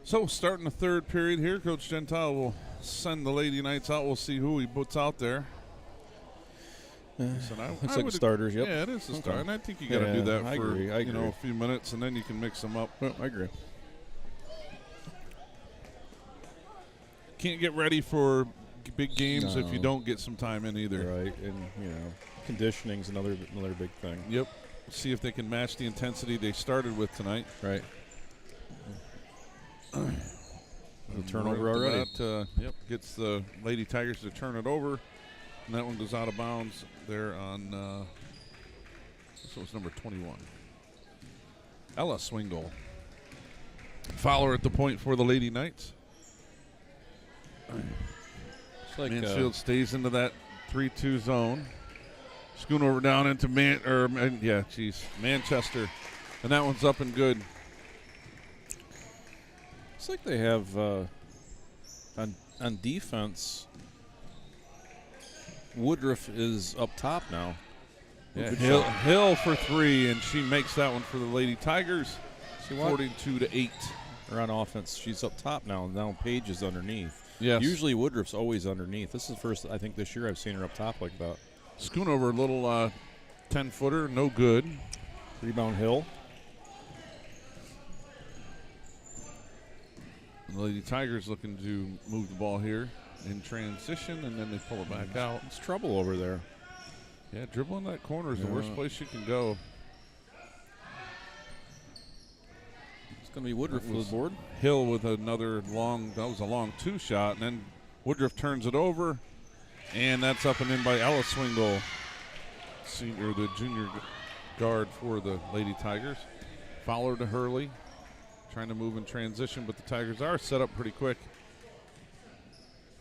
So starting the third period here, Coach Gentile will send the Lady Knights out. We'll see who he puts out there. Looks like starters, yep. Yeah, it is a start, and I think you got to do that I for agree. a few minutes, and then you can mix them up. Well, I agree. Can't get ready for big games if you don't get some time in either. Right, and conditioning's another big thing. Yep. See if they can match the intensity they started with tonight. Right. The turnover already. That, gets the Lady Tigers to turn it over. And that one goes out of bounds there on, this was number 21. Ella Swingle. Fowler at the point for the Lady Knights. Like, Mansfield stays into that 3-2 zone. Schoonover down into Manchester. And that one's up and good. It's like they have, on defense, Woodruff is up top now. Yeah, Hill for 3, and she makes that one for the Lady Tigers. 42-8. Or on offense, she's up top now, and now Paige is underneath. Yes. Usually Woodruff's always underneath. This is the first, I think, this year I've seen her up top like that. Schoonover, a little 10-footer, no good. Rebound Hill. The Lady Tigers looking to move the ball here in transition, and then they pull it back out. It's trouble over there. Yeah, dribbling that corner is the worst place you can go. It's going to be Woodruff for the board. Hill with another that was a long 2 shot, and then Woodruff turns it over, and that's up and in by Ella Swingle, the junior guard for the Lady Tigers. Fowler to Hurley, trying to move in transition, but the Tigers are set up pretty quick.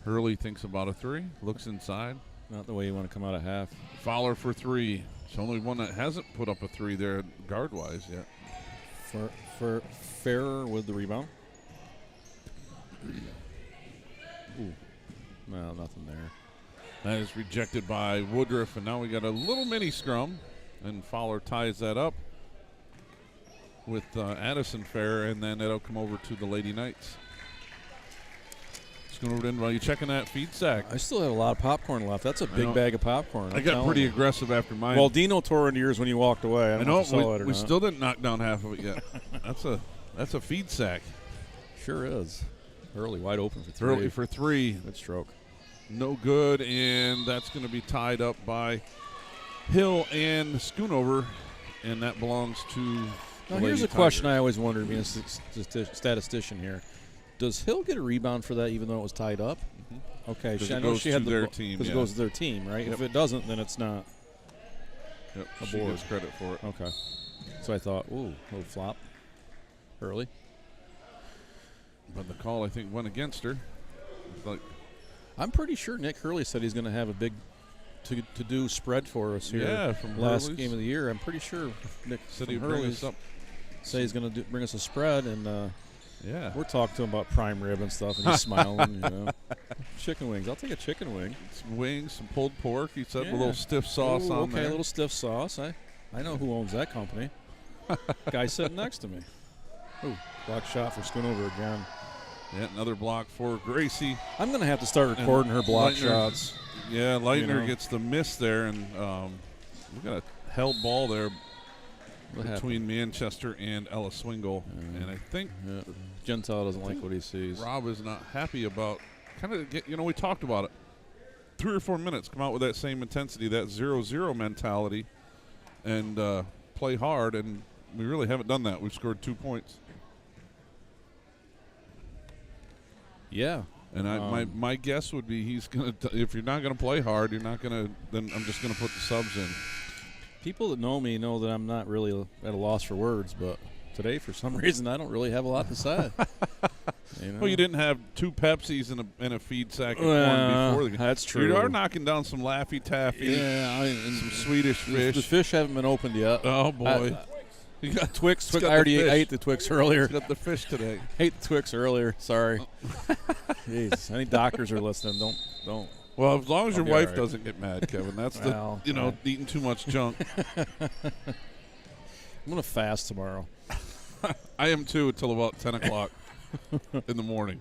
Hurley thinks about a 3, looks inside. Not the way you want to come out of half. Fowler for 3. It's the only one that hasn't put up a 3 there guard-wise yet. For Ferrer with the rebound. Ooh. No, nothing there. That is rejected by Woodruff, and now we got a little mini scrum, and Fowler ties that up with Addison Ferrer, and then it'll come over to the Lady Knights. Just going over in while you checking that feed sack. I still have a lot of popcorn left. That's a big bag of popcorn. I got pretty aggressive after mine. Well, Dino tore into yours when you walked away. I know we still didn't knock down half of it yet. That's a feed sack. Sure is. Early, wide open for 3. Early for 3. Good stroke. No good, and that's going to be tied up by Hill and Schoonover, and that belongs to Now, here's a question I always wondered, being a statistician here. Does Hill get a rebound for that even though it was tied up? Mm-hmm. Okay. I know she had their team. Because it goes to their team, right? Yep. If it doesn't, then it's not a board. She gets credit for it. Okay. So I thought, ooh, little flop early. But the call, I think, went against her. I'm pretty sure Nick Hurley said he's going to have a big to-do spread for us here. Yeah, from last Hurley's. Game of the year. I'm pretty sure Nick said he'd bring us up. Say he's going to bring us a spread, and yeah, we're talking to him about prime rib and stuff, and he's smiling. Chicken wings. I'll take a chicken wing. Some wings, some pulled pork. He said with a little stiff sauce on there. Okay, a little stiff sauce. I know who owns that company. Guy sitting next to me. Ooh, block shot for Schoonover again. Yeah, another block for Gracie. I'm going to have to start recording her block shots. Yeah, Leitner know. gets the miss there, and we got a held ball there between Manchester and Ella Swingle. And I think Gentile doesn't like what he sees. Rob is not happy about we talked about it. 3 or 4 minutes, come out with that same intensity, that 0-0 mentality, and play hard, and we really haven't done that. We've scored 2 points. Yeah. And my guess would be he's going to, if you're not going to play hard, you're not going to, then I'm just going to put the subs in. People that know me know that I'm not really at a loss for words, but today, for some reason, I don't really have a lot to say. Well, you didn't have 2 Pepsis and a feed sack of corn before the game. That's true. You are knocking down some Laffy Taffy, and some Swedish fish. The fish haven't been opened yet. Oh, boy. You got Twix. I ate the Twix earlier. Got the fish today. Ate the Twix earlier. Sorry. Jeez, any doctors are listening. Don't. Well, as long as your wife right. doesn't get mad, Kevin. That's eating too much junk. I'm gonna fast tomorrow. I am too until about 10 o'clock in the morning.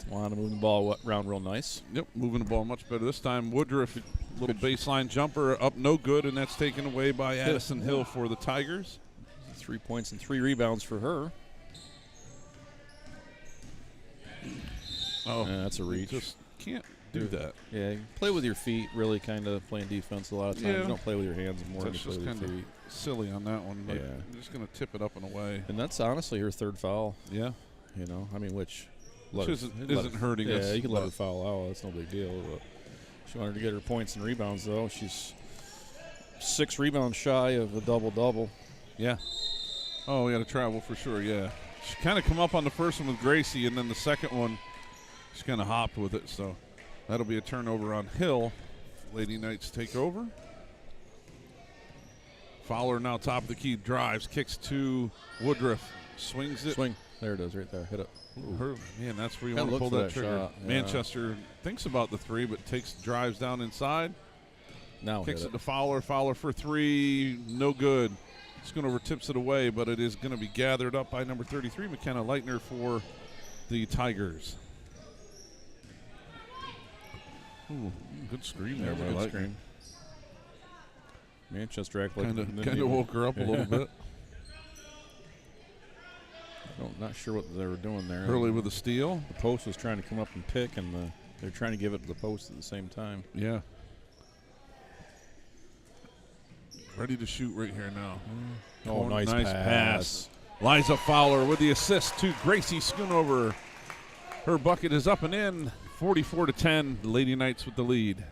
Want to move the ball around real nice. Yep, moving the ball much better this time. Woodruff, little baseline jumper up, no good, and that's taken away by Addison Hill for the Tigers. 3 points and 3 rebounds for her. Oh, that's a reach. Just can't do that. Yeah, you play with your feet, really kind of playing defense a lot of times. Yeah. You don't play with your hands more than you That's play just with your kind feet. of silly on that one. But Yeah. I'm just going to tip it up and away. And that's honestly her 3rd foul. Yeah. Which isn't hurting us. Yeah, you can let her foul out. That's no big deal. But she wanted to get her points and rebounds, though. She's 6 rebounds shy of a double-double. Yeah. Oh, we got to travel for sure, yeah. She kind of come up on the first one with Gracie, and then the second one, she kind of hopped with it. So that'll be a turnover on Hill. Lady Knights take over. Fowler now top of the key, drives, kicks to Woodruff, swings it. Swing. There it is, right there. Hit it. Man, that's where you Gotta want to look pull for that that trigger. shot, yeah. Manchester thinks about the 3, but drives down inside. Now Kicks hit it to Fowler. Fowler for 3, no good. Schoonover tips it away, but it is going to be gathered up by number 33, McKenna Leitner, for the Tigers. Ooh, good screen there by Good Leitner. screen. Manchester act like Kind of woke her up a little bit. Not sure what they were doing there. Hurley with a steal. The post was trying to come up and pick, and they're trying to give it to the post at the same time. Yeah. Ready to shoot right here now. Oh, nice pass. Liza Fowler with the assist to Gracie Schoonover. Her bucket is up and in. 44-10. The Lady Knights with the lead.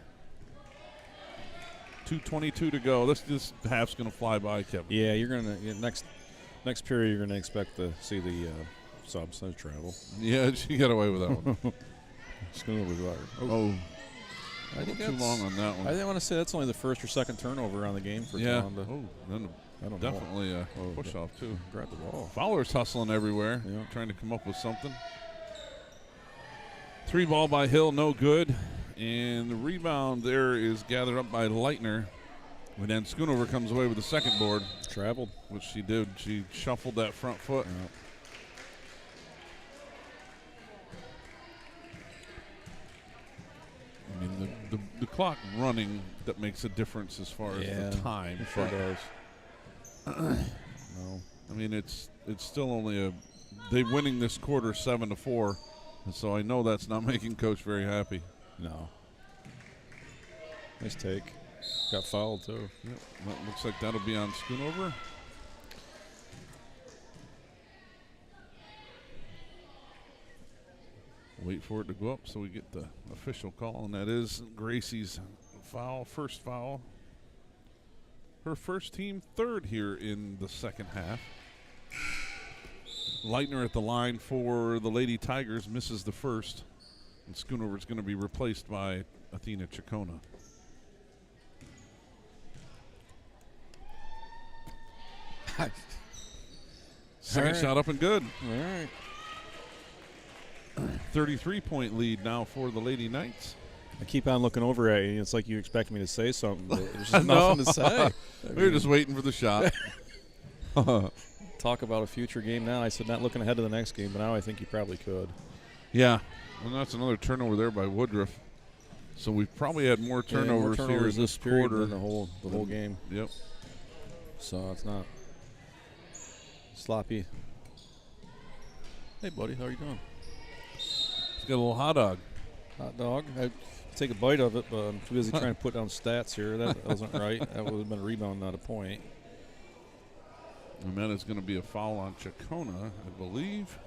2:22 to go. This half's going to fly by, Kevin. Yeah, you're gonna next period. You're gonna expect to see the subs travel. Yeah, she got away with that one. Schoonover's right. Oh, I think too long on that one. I want to say that's only the 1st or 2nd turnover on the game for Yeah. Towanda. Oh, then I don't know. definitely a push off too. Grab the ball. Fowler's hustling everywhere, Yeah. trying to come up with something. 3 ball by Hill, no good. And the rebound there is gathered up by Leitner. And then Schoonover comes away with the second board. Traveled. Which she did. She shuffled that front foot. Yeah. I mean, the clock running, that makes a difference as far as the time. It sure does. No. I mean, it's still only they winning this quarter 7-4, and so I know that's not making Coach very happy. No. Nice take. Got fouled too. Yep. That looks like that'll be on Schoonover. Wait for it to go up so we get the official call, and that is Gracie's foul, first foul. Her first team 3rd here in the second half. Leitner at the line for the Lady Tigers, misses the first, and Schoonover is going to be replaced by Athena Chacona. Second shot up and good. All right. 33-point lead now for the Lady Knights. I keep on looking over at you, and it's like you expect me to say something, but there's just nothing to say. We were just waiting for the shot. Talk about a future game now. I said not looking ahead to the next game, but now I think you probably could. Yeah. Well, that's another turnover there by Woodruff. So we've probably had more turnovers, here in this quarter than the whole game. Yep. So it's not sloppy. Hey, buddy, how are you doing? He's got a little hot dog. Hot dog. I take a bite of it, but I'm too busy trying to put down stats here. That wasn't right. That would have been a rebound, not a point. And that is going to be a foul on Chacona, I believe.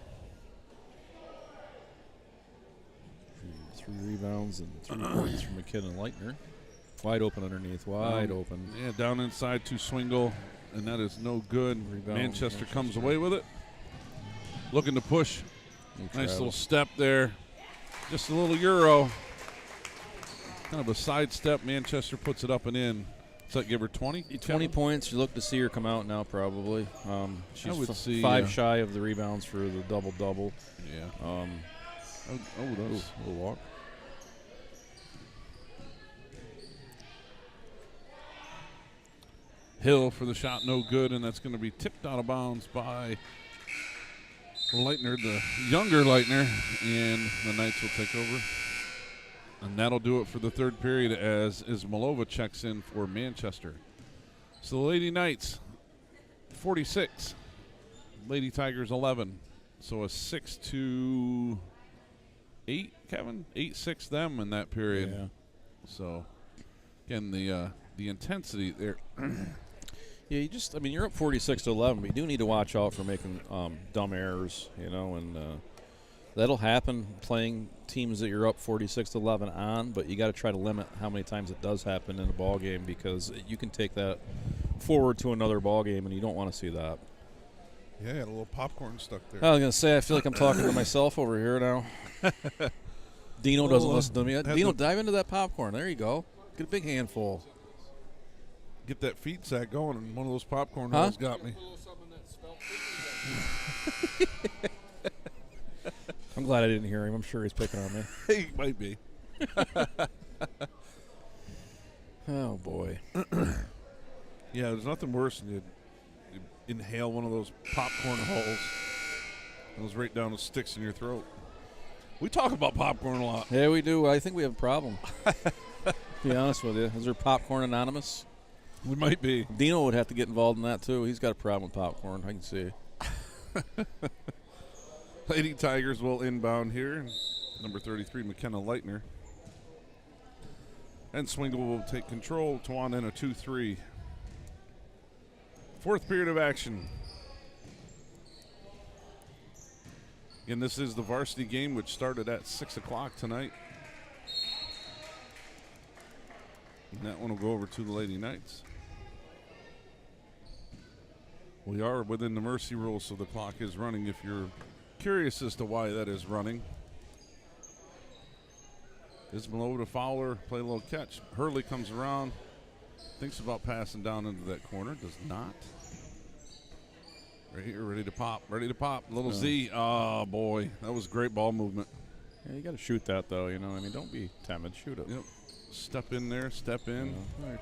3 rebounds and 3 points from McKinnon Leitner. Wide open underneath. Wide open. Yeah, down inside to Swingle, and that is no good. Rebound. Manchester comes away with it. Looking to push. Nice little step there. Just a little Euro. Kind of a side step. Manchester puts it up and in. Does that give her 20? 20 points. You look to see her come out now, probably. She's I would see, 5 shy of the rebounds for the double-double. Yeah. That was a little walk. Hill for the shot, no good, and that's going to be tipped out of bounds by Leitner, the younger Leitner, and the Knights will take over. And that'll do it for the third period as Ismailova checks in for Manchester. So the Lady Knights, 46. Lady Tigers, 11. So a 6-8, Kevin? 8-6 them in that period. Yeah. So, again, the intensity there. Yeah, you're up 46-11, but you do need to watch out for making dumb errors, and that'll happen playing teams that you're up 46-11 on, but you got to try to limit how many times it does happen in a ball game because you can take that forward to another ball game, and you don't want to see that. Yeah, a little popcorn stuck there. I was going to say, I feel like I'm talking to myself over here now. Dino doesn't listen to me. Dino, dive into that popcorn. There you go. Get a big handful. Get that feet sack going, and one of those popcorn rolls got me. I'm glad I didn't hear him. I'm sure he's picking on me. He might be. Oh, boy. Yeah, there's nothing worse than you inhale one of those popcorn holes. It goes right down the sticks in your throat. We talk about popcorn a lot. Yeah, we do. I think we have a problem. To be honest with you. Is there Popcorn Anonymous? We might be. Dino would have to get involved in that, too. He's got a problem with popcorn. I can see. Lady Tigers will inbound here. Number 33, McKenna Leitner. And Swingle will take control. Tawana in a 2-3. Fourth period of action. Again, this is the varsity game, which started at 6 o'clock tonight. And that one will go over to the Lady Knights. We are within the mercy rule, so the clock is running if you're curious as to why that is running. Ismailova to Fowler, play a little catch. Hurley comes around, thinks about passing down into that corner, does not. Right here, ready to pop. Little Z. Oh, boy. That was great ball movement. Yeah, you got to shoot that, though. Don't be timid. Shoot it. Yep. Step in there, step in.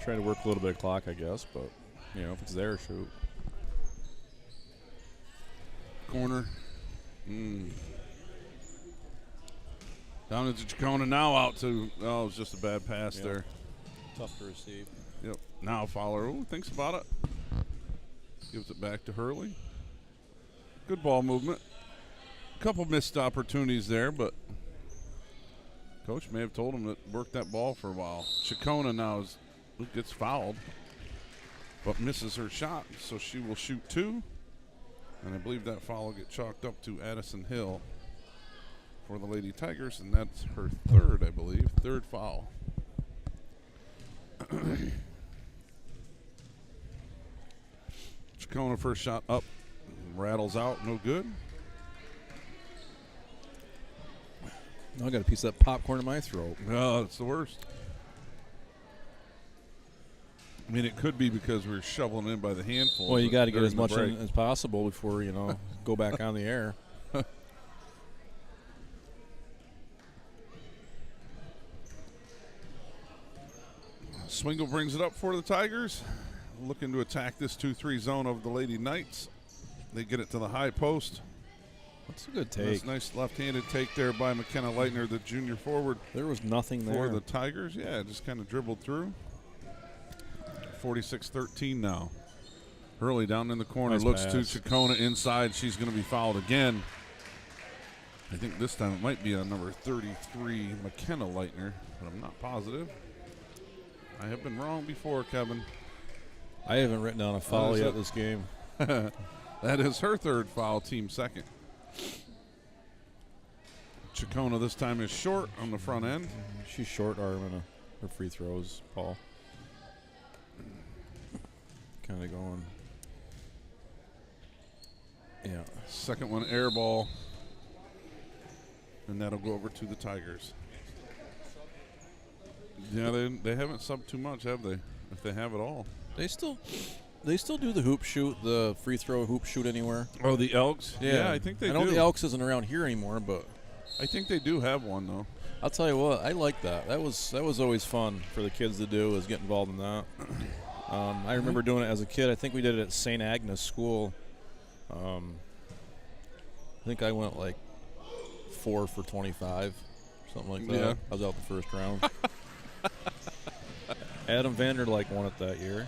Try to work a little bit of clock, I guess, but, if it's there, shoot. Corner. Down into Chacona, now out to, it was just a bad pass there. Tough to receive. Yep. Now Fowler, thinks about it. Gives it back to Hurley. Good ball movement. A couple missed opportunities there, but Coach may have told him to work that ball for a while. Chacona now gets fouled, but misses her shot, so she will shoot 2. And I believe that foul will get chalked up to Addison Hill for the Lady Tigers, and that's her third, I believe. Third foul. Chacona first shot up, rattles out, no good. I got a piece of that popcorn in my throat. No, it's the worst. I mean, it could be because we're shoveling in by the handful. Well, you got to get as much break in as possible before, go back on the air. Swingle brings it up for the Tigers. Looking to attack this 2-3 zone of the Lady Knights. They get it to the high post. That's a good take. Nice left-handed take there by McKenna Leitner, the junior forward. There was nothing there. For the Tigers. Yeah, just kind of dribbled through. 46-13 now. Hurley down in the corner. Nice looks pass. to Chacona inside. She's going to be fouled again. I think this time it might be on number 33, McKenna Leitner, but I'm not positive. I have been wrong before, Kevin. I haven't written down a foul yet this game. That is her third foul, team second. Chacona this time is short on the front end. She's short arming her free throws, Paul. Kind of going. Yeah. Second one, air ball. And that'll go over to the Tigers. Yeah, they haven't subbed too much, have they? If they have at all. They still do the hoop shoot, the free throw hoop shoot anywhere. Oh, the Elks? Yeah, I think they do. I know the Elks isn't around here anymore, but I think they do have one, though. I'll tell you what, I like that. That was always fun for the kids to do, is get involved in that. I remember doing it as a kid. I think we did it at St. Agnes School. I think I went like 4 for 25, something like that. Yeah. I was out the first round. Adam Vanderlyke won it that year.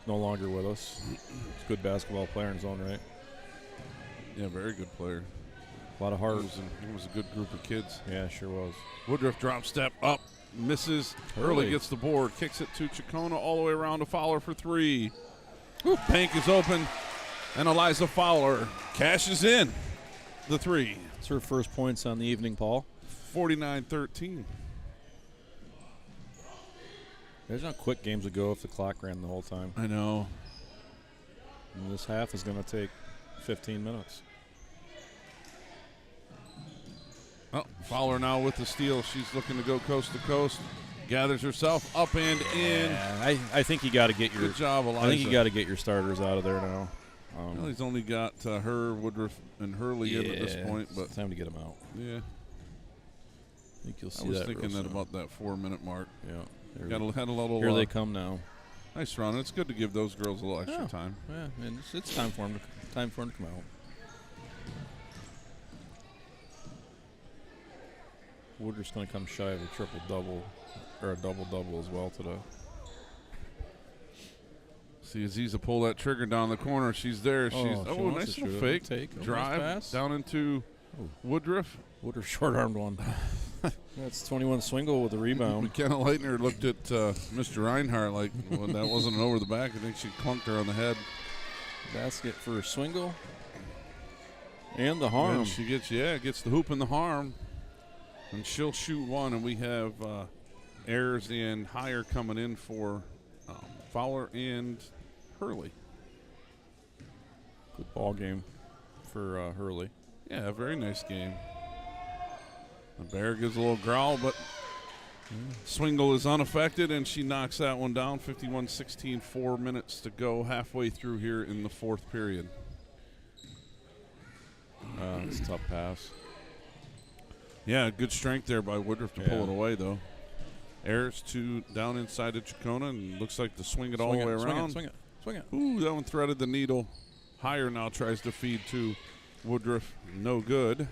No longer with us. He's a good basketball player in his own right. Yeah, very good player. A lot of heart. It was a good group of kids. Yeah, sure was. Woodruff drop step up, misses. Hurley gets the board, kicks it to Chacona all the way around to Fowler for three. Bank is open, and Eliza Fowler cashes in the three. It's her first points on the evening, Paul. 49-13. There's not quick games to go if the clock ran the whole time. I know. And this half is going to take 15 minutes. Oh, Fowler now with the steal. She's looking to go coast to coast. Gathers herself up and in. Yeah, I think you got to get your. Good job, Eliza. I think you got to get your starters out of there now. Well, he's only got her, Woodruff, and Hurley in at this point, but it's time to get them out. Yeah, I think you'll see I was that thinking real that soon. about that 4-minute mark. Yeah, Had a little. Here they come now. Nice run. It's good to give those girls a little extra time. Yeah, and it's time for them to come out. Woodruff's going to come shy of a triple-double or a double-double as well today. See Aziza pull that trigger down the corner. She's there. She Nice wants to little shoot. fake Take. drive Nice pass. down into Woodruff. Woodruff short-armed one. That's 21 Swingle with the rebound. McKenna Leitner looked at Mr. Reinhardt like that wasn't an over the back. I think she clunked her on the head. Basket for Swingle. And the harm. And she gets the hoop and the harm. And she'll shoot one, and we have Ayers and Higher coming in for Fowler and Hurley. Good ball game for Hurley. Yeah, a very nice game. The Bear gives a little growl, but Swingle is unaffected, and she knocks that one down. 51-16, 4 minutes to go, halfway through here in the fourth period. It's a tough pass. Yeah, good strength there by Woodruff to pull it away, though. Ayers down inside of Chacona, and looks like to swing it all the way around. Swing it. Ooh, that one threaded the needle. Higher now tries to feed to Woodruff. No good.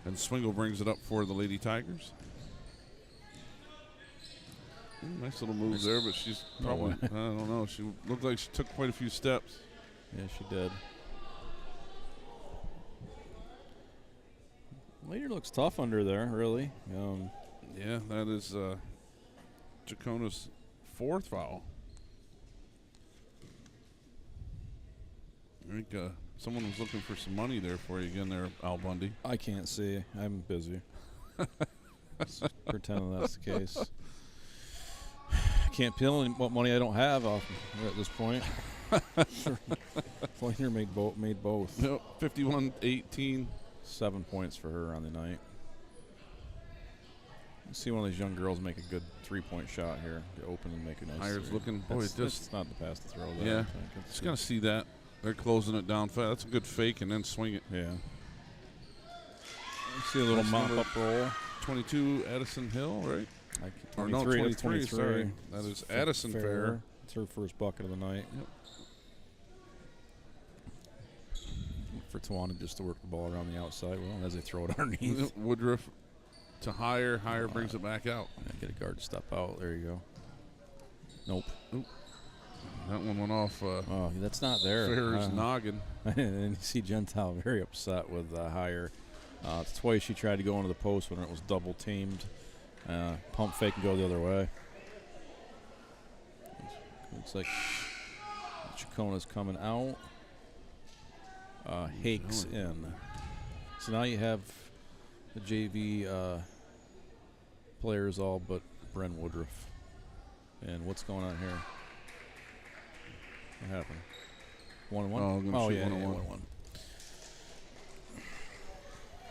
And Swingle brings it up for the Lady Tigers. Ooh, nice little move there, but she's probably, I don't know, she looked like she took quite a few steps. Yeah, she did. Later looks tough under there, really. Yeah, that is Chacona's fourth foul. I think someone was looking for some money there for you again there, Al Bundy. I can't see. I'm busy. Pretending that's the case. I can't peel what money I don't have off at this point. Flanger made both. Yep, 51-18. 7 points for her on the night. You see one of these young girls make a good 3-point shot here. Get open and make a nice Hires three. looking. That's not the pass to throw. Though, Yeah, just going to see that. They're closing it down fast. That's a good fake and then swing it. Yeah. You see a little mop-up roll. 22, Addison Hill, right? Or no, 23. Sorry, that is Addison Fair. It's her first bucket of the night. Yep. For Tawana just to work the ball around the outside. Well, as they throw it underneath. Woodruff to Higher. Higher brings it back out. Get a guard to step out. There you go. Nope. Oop. That one went off. Oh, that's not there. Fair's noggin. And you see Gentile very upset with Higher. It's twice she tried to go into the post when it was double teamed. Pump fake and go the other way. Looks like Chacona's coming out. Hakes in. So now you have the JV players all but Bren Woodruff. And what's going on here? What happened? 1-1? Oh, yeah, 1-1.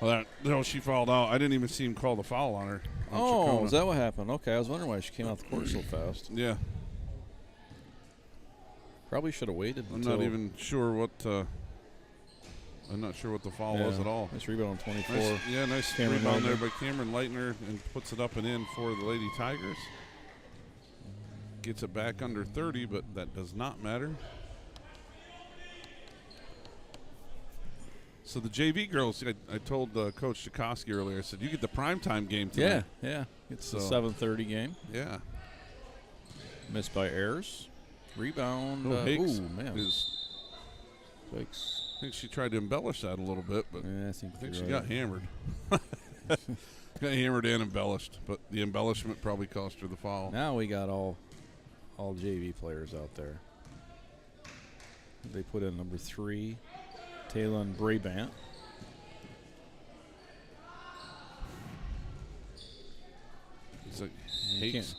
Well, no, she fouled out. I didn't even see him call the foul on her. Oh, is that what happened? Okay, I was wondering why she came out the court so fast. Yeah. Probably should have waited. I'm not even sure what. I'm not sure what the foul was at all. Nice rebound on 24. Nice rebound there by Cameron Leitner and puts it up and in for the Lady Tigers. Gets it back under 30, but that does not matter. So the JV girls, I told Coach Tchaikovsky earlier, I said, you get the primetime game tonight. Yeah. It's a 7:30 game. Yeah. Missed by Ayers. Rebound. Hakes man. Hakes. I think she tried to embellish that a little bit, but I think she got hammered. Got hammered and embellished, but the embellishment probably cost her the foul. Now we got all JV players out there. They put in number 3, Taylon Brabant. It's like Hakes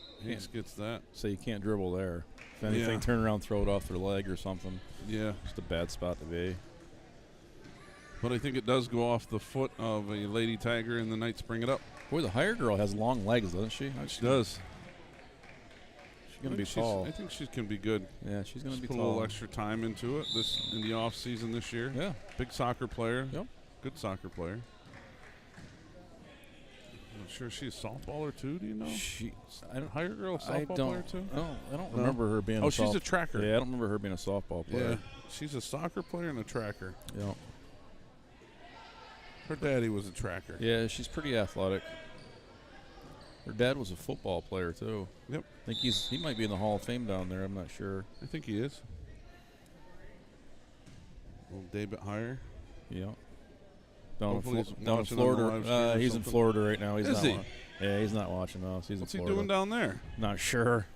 gets that. So you can't dribble there. If anything, turn around, throw it off their leg or something. Yeah. Just a bad spot to be. But I think it does go off the foot of a Lady Tiger, and the Knights bring it up. Boy, the Higher girl has long legs, doesn't she? She does. She's going to be tall. I think she can be good. Yeah, she's going to be tall. Put a little extra time into it in the off season this year. Yeah. Big soccer player. Yep. Good soccer player. I'm sure she's a softballer too. Do you know? Higher girl softball player too? I don't remember her being. She's a tracker. Yeah, I don't remember her being a softball player. Yeah, she's a soccer player and a tracker. Yep. Her daddy was a tracker. Yeah, she's pretty athletic. Her dad was a football player too. Yep. I think he might be in the Hall of Fame down there. I'm not sure. I think he is. Little David Higher. Yeah. Down in He's Florida. He's in Florida right now. Is he? Yeah, he's not watching us. He's What's in he Florida. doing down there? Not sure.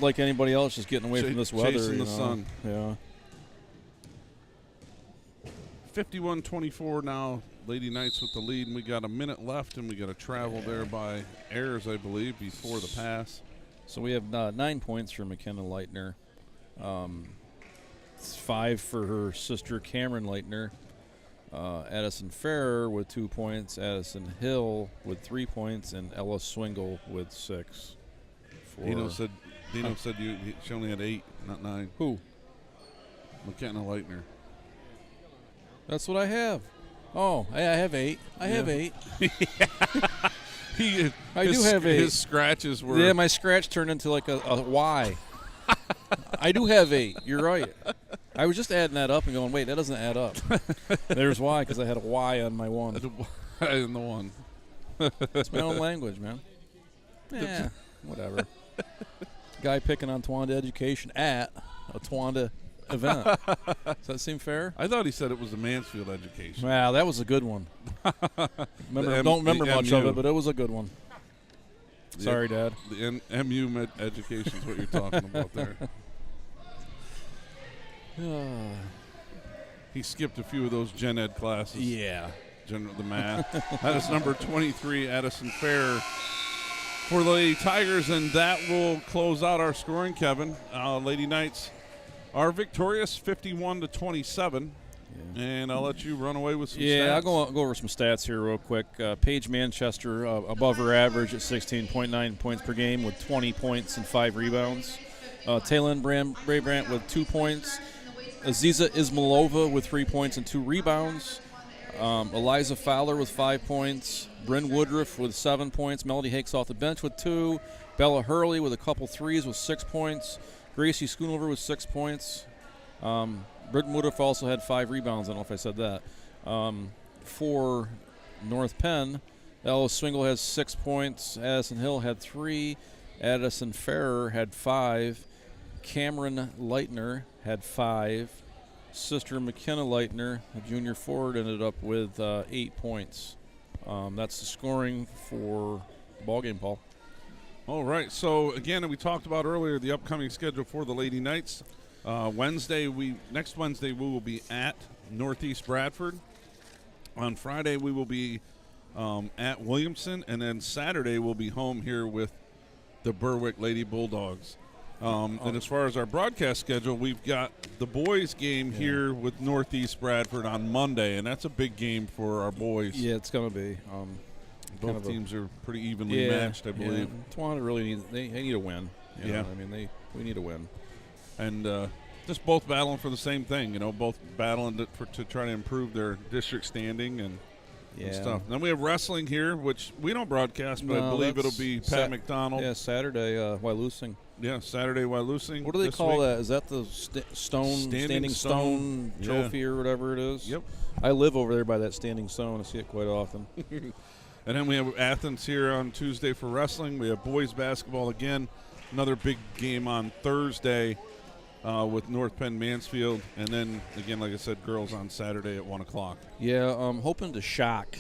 Like anybody else, just getting away from this weather. Chasing the sun. Yeah. 51-24 now. Lady Knights with the lead, and we got a minute left, and we got a travel there by Ayers, I believe, before the pass. So we have 9 points for McKenna Leitner. It's 5 for her sister Cameron Leitner. Addison Farrer with 2 points, Addison Hill with 3 points, and Ella Swingle with 6. Dino said she only had 8, not 9. Who? McKenna Leitner. That's what I have. Oh, I have 8. I have 8. I do have 8. His scratches were. Yeah, my scratch turned into like a Y. I do have 8. You're right. I was just adding that up and going, wait, that doesn't add up. There's why, because I had a Y on my 1. In the 1. It's my own language, man. Yeah, whatever. Guy picking on Towanda education at a Towanda event. Does that seem fair? I thought he said it was a Mansfield education. Wow, that was a good one. Don't remember much of it, but it was a good one. Sorry, Dad. The MU education is what you're talking about there. He skipped a few of those gen ed classes. Yeah. The math. That is number 23, Addison Fair, for the Lady Tigers, and that will close out our scoring, Kevin. Lady Knights are victorious 51-27. Yeah. And I'll let you run away with some stats. Yeah, I'll go over some stats here real quick. Paige Manchester above her average at 16.9 points per game with 20 points and 5 rebounds. Taylon Brabant with 2 points. Aziza Ismailova with 3 points and 2 rebounds. Eliza Fowler with 5 points. Bryn Woodruff with 7 points. Melody Hakes off the bench with 2. Bella Hurley with a couple threes with 6 points. Gracie Schoonover with 6 points. Bryn Woodruff also had 5 rebounds. I don't know if I said that. For North Penn, Ella Swingle has 6 points. Addison Hill had 3. Addison Farrer had 5. Cameron Leitner had 5. Sister McKenna Leitner, a junior forward, ended up with 8 points. That's the scoring for the ballgame, Paul. All right. So again, we talked about earlier the upcoming schedule for the Lady Knights. Next Wednesday we will be at Northeast Bradford. On Friday we will be at Williamson, and then Saturday we'll be home here with the Berwick Lady Bulldogs. And as far as our broadcast schedule, we've got the boys game here with Northeast Bradford on Monday, and that's a big game for our boys. Yeah, it's going to be. Both teams are pretty evenly matched, I believe. Tawana really they need a win. You know? I mean, we need a win. And just both battling for the same thing, both battling to try to improve their district standing and stuff. Then we have wrestling here, which we don't broadcast, but I believe it'll be Pat McDonald. Yeah, Saturday, Wyalusing. Yeah, Saturday, Wyalusing. What do they call that? Is that the standing stone trophy or whatever it is? Yep. I live over there by that standing stone. I see it quite often. And then we have Athens here on Tuesday for wrestling. We have boys basketball again. Another big game on Thursday with North Penn-Mansfield. And then, again, like I said, girls on Saturday at 1 o'clock. Yeah, I'm hoping to shock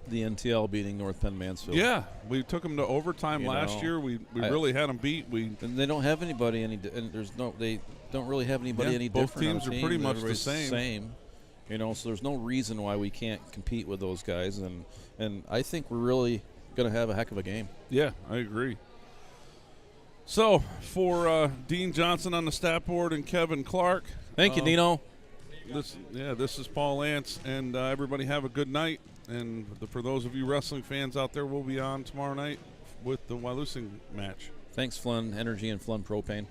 the NTL beating North Penn-Mansfield. Yeah, we took them to overtime last year. We really had them beat. And they don't have anybody they don't really have anybody any both different. Both teams are pretty much the same. So there's no reason why we can't compete with those guys, and I think we're really going to have a heck of a game. Yeah, I agree. So for Dean Johnson on the stat board and Kevin Clark. Thank you, Dino. This is Paul Lance, and everybody have a good night. And for those of you wrestling fans out there, we'll be on tomorrow night with the Wyalusing match. Thanks, Flynn Energy and Flynn Propane.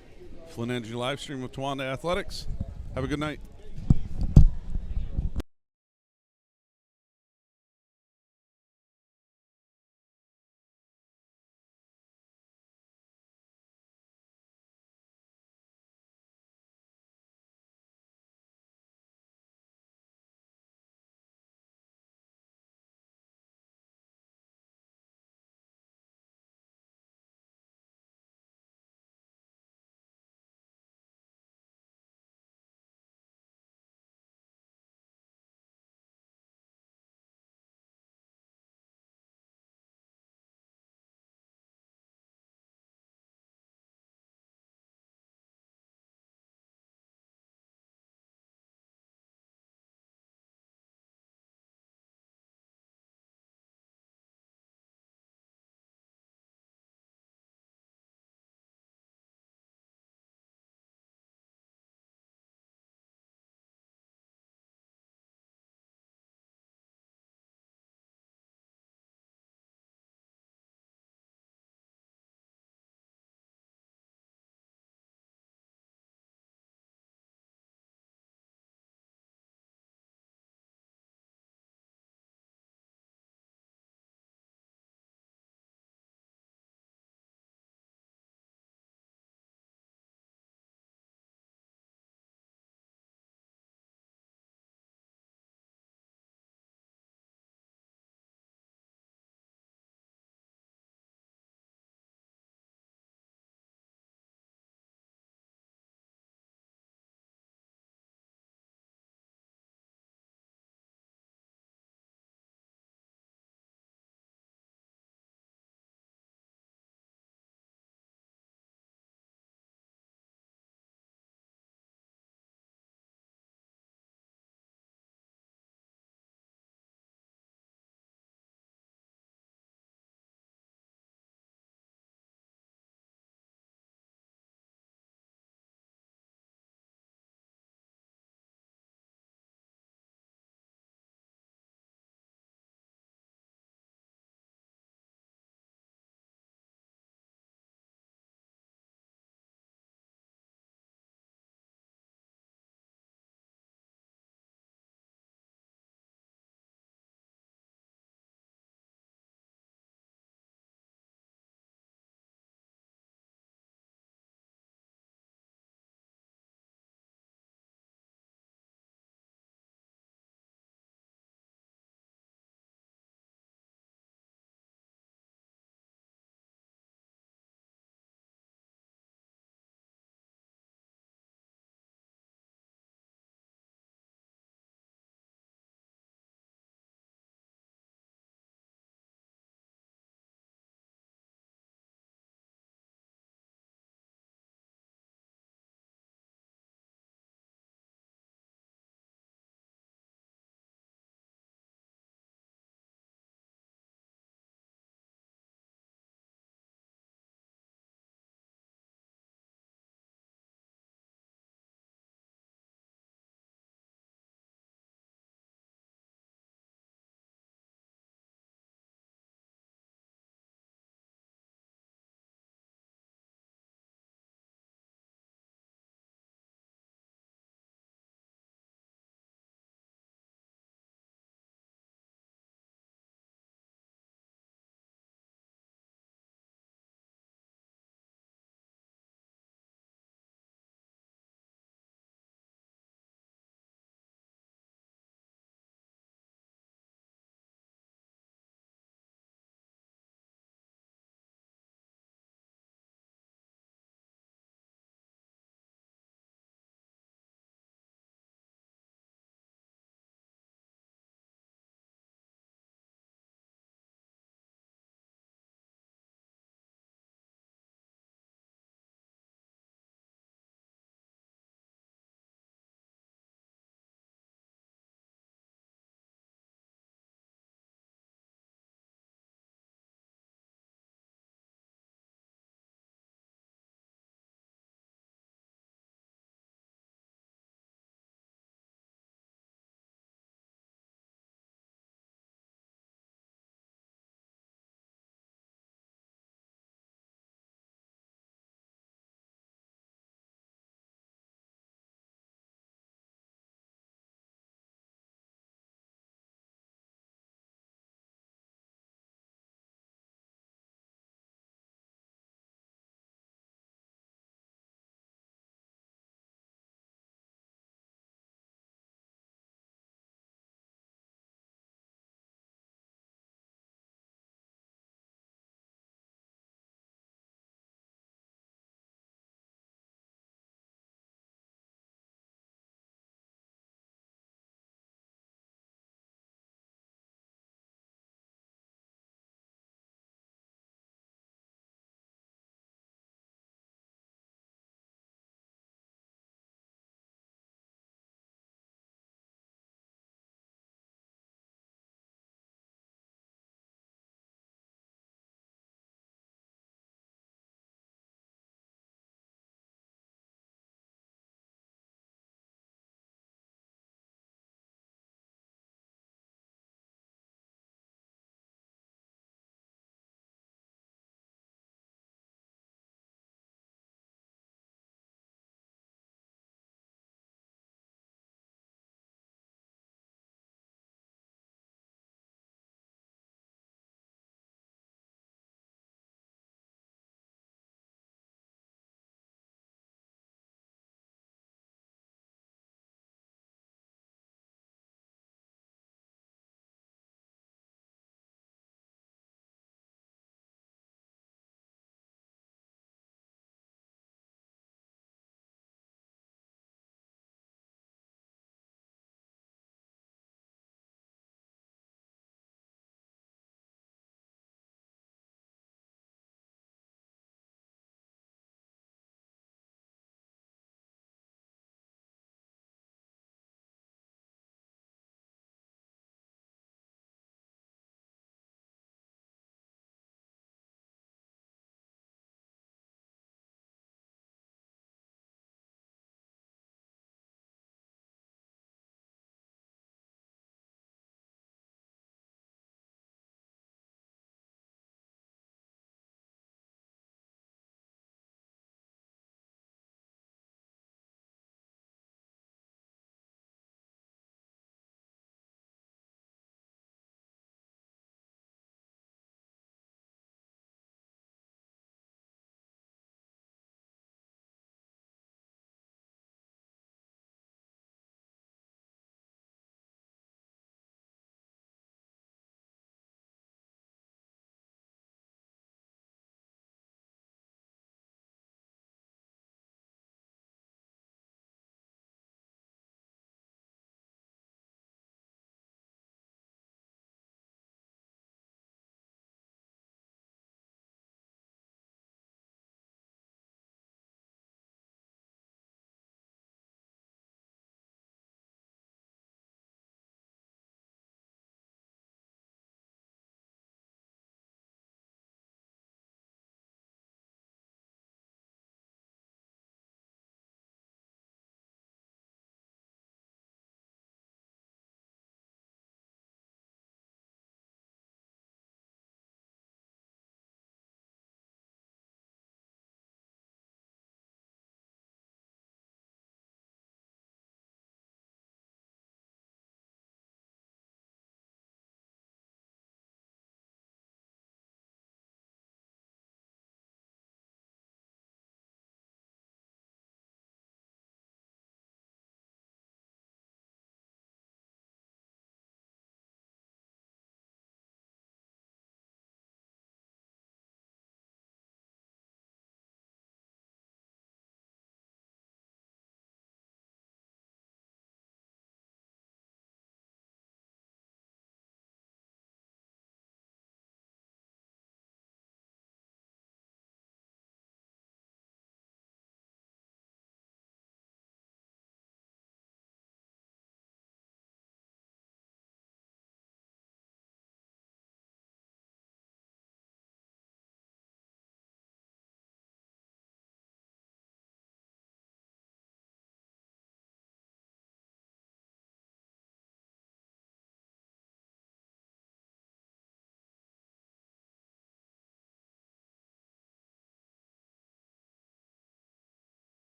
Flynn Energy live stream with Towanda Athletics. Have a good night.